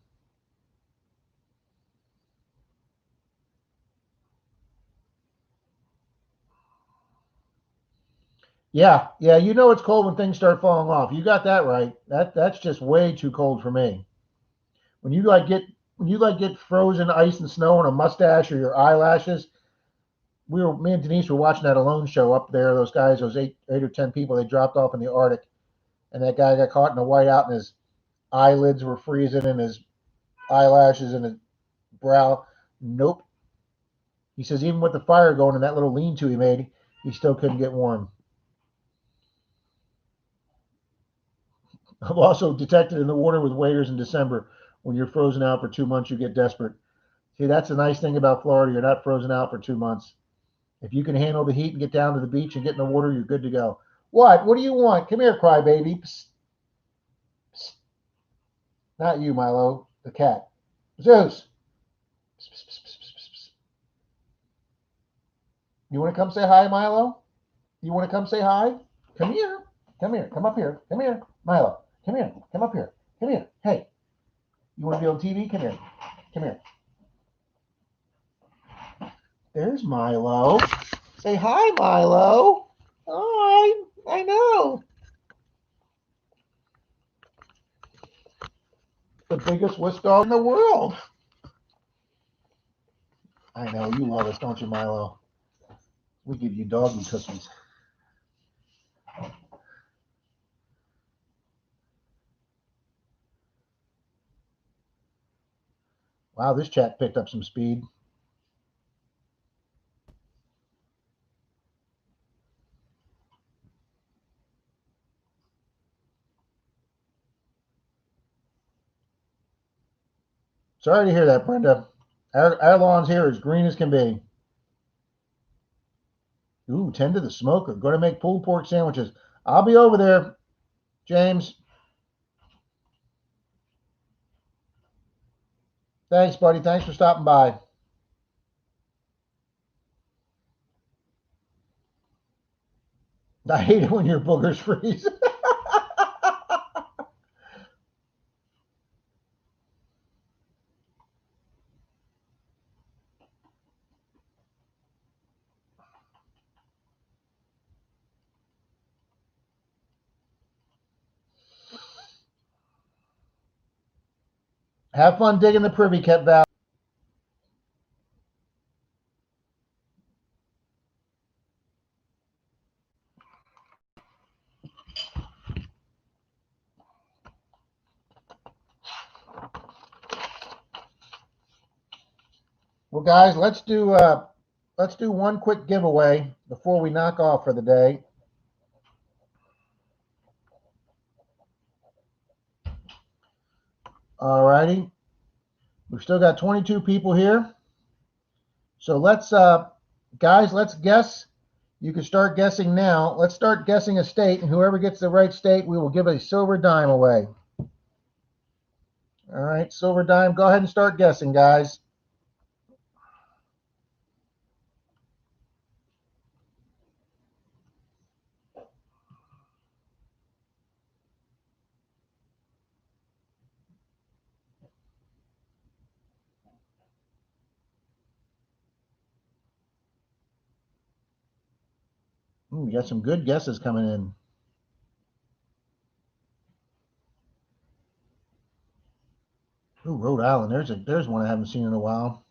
Yeah, it's cold when things start falling off. You got that right. That's just way too cold for me. When you like get when you like get frozen ice and snow on a mustache or your eyelashes, me and Denise were watching that Alone show up there. Those guys, those eight or 10 people, they dropped off in the Arctic, and that guy got caught in a whiteout, and his eyelids were freezing, and his eyelashes and his brow. Nope. He says even with the fire going in that little lean-to he made, he still couldn't get warm. I've also detected in the water with waders in December. When you're frozen out for 2 months, you get desperate. See, that's the nice thing about Florida. You're not frozen out for 2 months. If you can handle the heat and get down to the beach and get in the water, you're good to go. What? What do you want? Come here, crybaby. Psst, psst. Not you, Milo. The cat. Zeus. Psst, psst, psst, psst, psst, psst. You want to come say hi, Milo? You want to come say hi? Come here. Come here. Come up here. Come here. Milo. Come here. Come up here. Come here. Hey. You want to be on TV? Come here. Come here. There's Milo. Say hi, Milo. Hi, I know. The biggest wuss dog in the world. I know, you love us, don't you, Milo? We give you doggy cookies. Wow, this chat picked up some speed. Sorry to hear that, Brenda. Our lawn's here as green as can be. Ooh, 10 to the smoker. Going to make pulled pork sandwiches. I'll be over there, James. Thanks, buddy. Thanks for stopping by. I hate it when your boogers freeze. Have fun digging the Privy Kept Valley. Well, guys, let's do one quick giveaway before we knock off for the day. All righty. We've still got 22 people here. So let's, guys, let's guess. You can start guessing now. Let's start guessing a state, and whoever gets the right state, we will give a silver dime away. All right, silver dime. Go ahead and start guessing, guys. Ooh, we got some good guesses coming in. Ooh, Rhode Island. There's one I haven't seen in a while.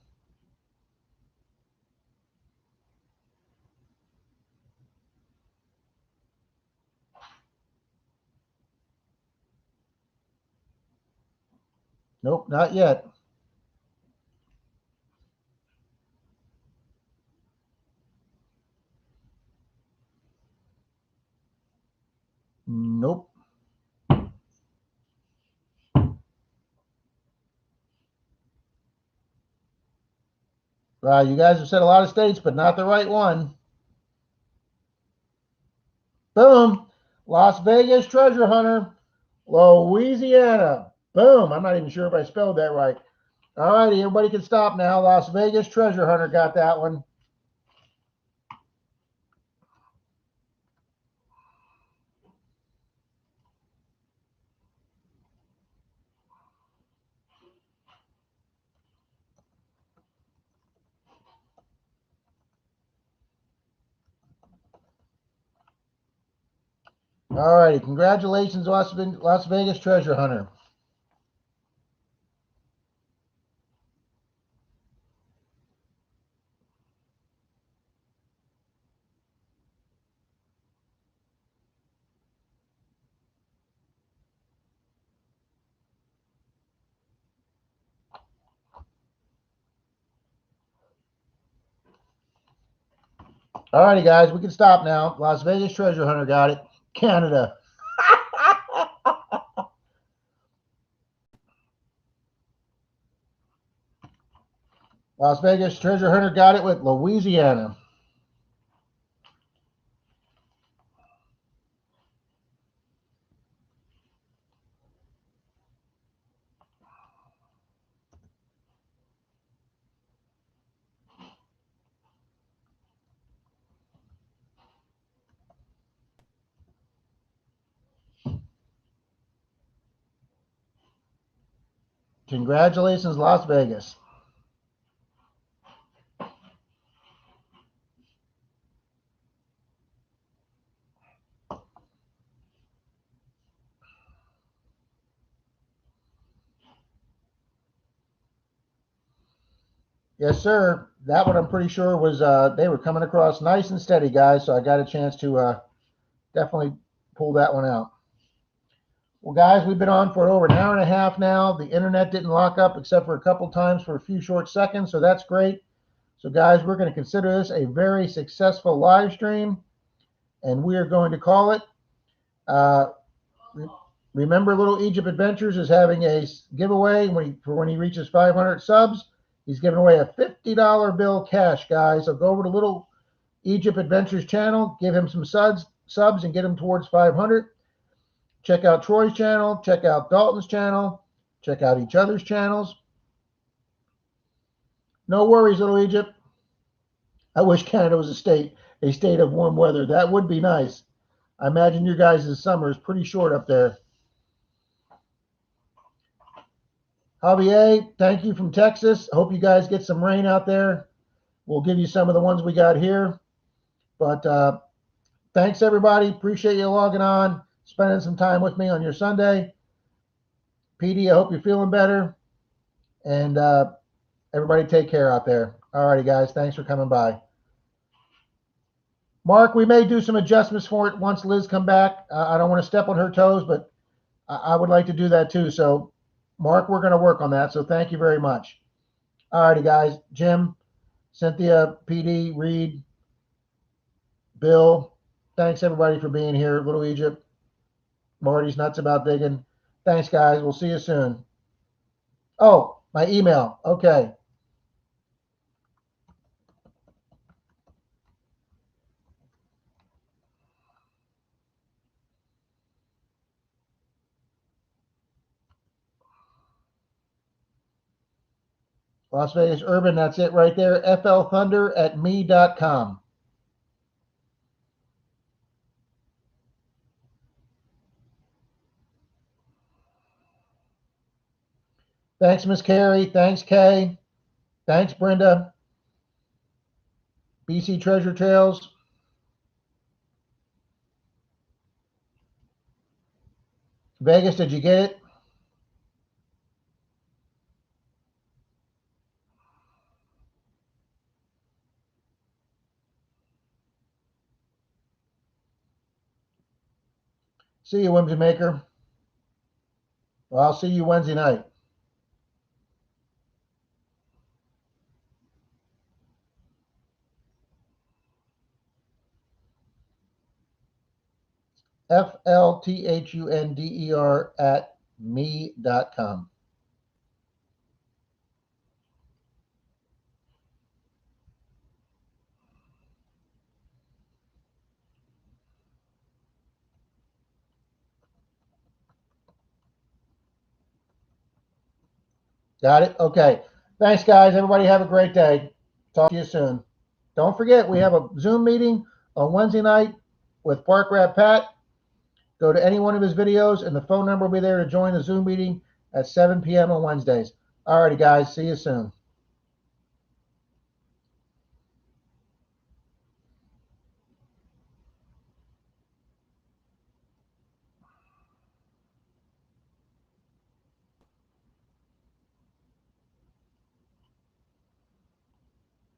Nope, not yet. Nope. You guys have said a lot of states, but not the right one. Boom. Las Vegas treasure hunter, Louisiana. Boom. I'm not even sure if I spelled that right. All righty, everybody can stop now. Las Vegas treasure hunter got that one. All righty, congratulations, Las Vegas treasure hunter. All righty, guys, we can stop now. Las Vegas treasure hunter got it. Canada. Las Vegas treasure hunter got it with Louisiana. Congratulations, Las Vegas. Yes, sir. That one I'm pretty sure was they were coming across nice and steady, guys. So I got a chance to definitely pull that one out. Well, guys, we've been on for over an hour and a half now. The internet didn't lock up except for a couple times for a few short seconds, so that's great. So, guys, we're going to consider this a very successful live stream, and we are going to call it. Remember, Little Egypt Adventures is having a giveaway for when he reaches 500 subs. He's giving away a $50 bill cash, guys. So go over to Little Egypt Adventures channel, give him some subs, and get him towards 500. Check out Troy's channel. Check out Dalton's channel. Check out each other's channels. No worries, Little Egypt. I wish Canada was a state of warm weather. That would be nice. I imagine your guys' summer is pretty short up there. Javier, thank you from Texas. Hope you guys get some rain out there. We'll give you some of the ones we got here. But thanks, everybody. Appreciate you logging on, spending some time with me on your Sunday. PD, I hope you're feeling better. And everybody take care out there. All righty, guys. Thanks for coming by. Mark, we may do some adjustments for it once Liz come back. I don't want to step on her toes, but I would like to do that too. So, Mark, we're going to work on that. So thank you very much. All righty, guys. Jim, Cynthia, PD, Reed, Bill, thanks everybody for being here. Little Egypt, Marty's nuts about digging. Thanks, guys. We'll see you soon. Oh, my email. Okay. Las Vegas Urban, that's it right there. Flthunder@me.com. Thanks, Miss Carrie. Thanks, Kay. Thanks, Brenda. BC Treasure Trails. Vegas, did you get it? See you, Whimsy Maker. Well, I'll see you Wednesday night. FLTHUNDER@me.com. Got it? Okay. Thanks, guys. Everybody have a great day. Talk to you soon. Don't forget, we have a Zoom meeting on Wednesday night with Park Rat Pat. Go to any one of his videos, and the phone number will be there to join the Zoom meeting at 7 p.m. on Wednesdays. All righty, guys. See you soon.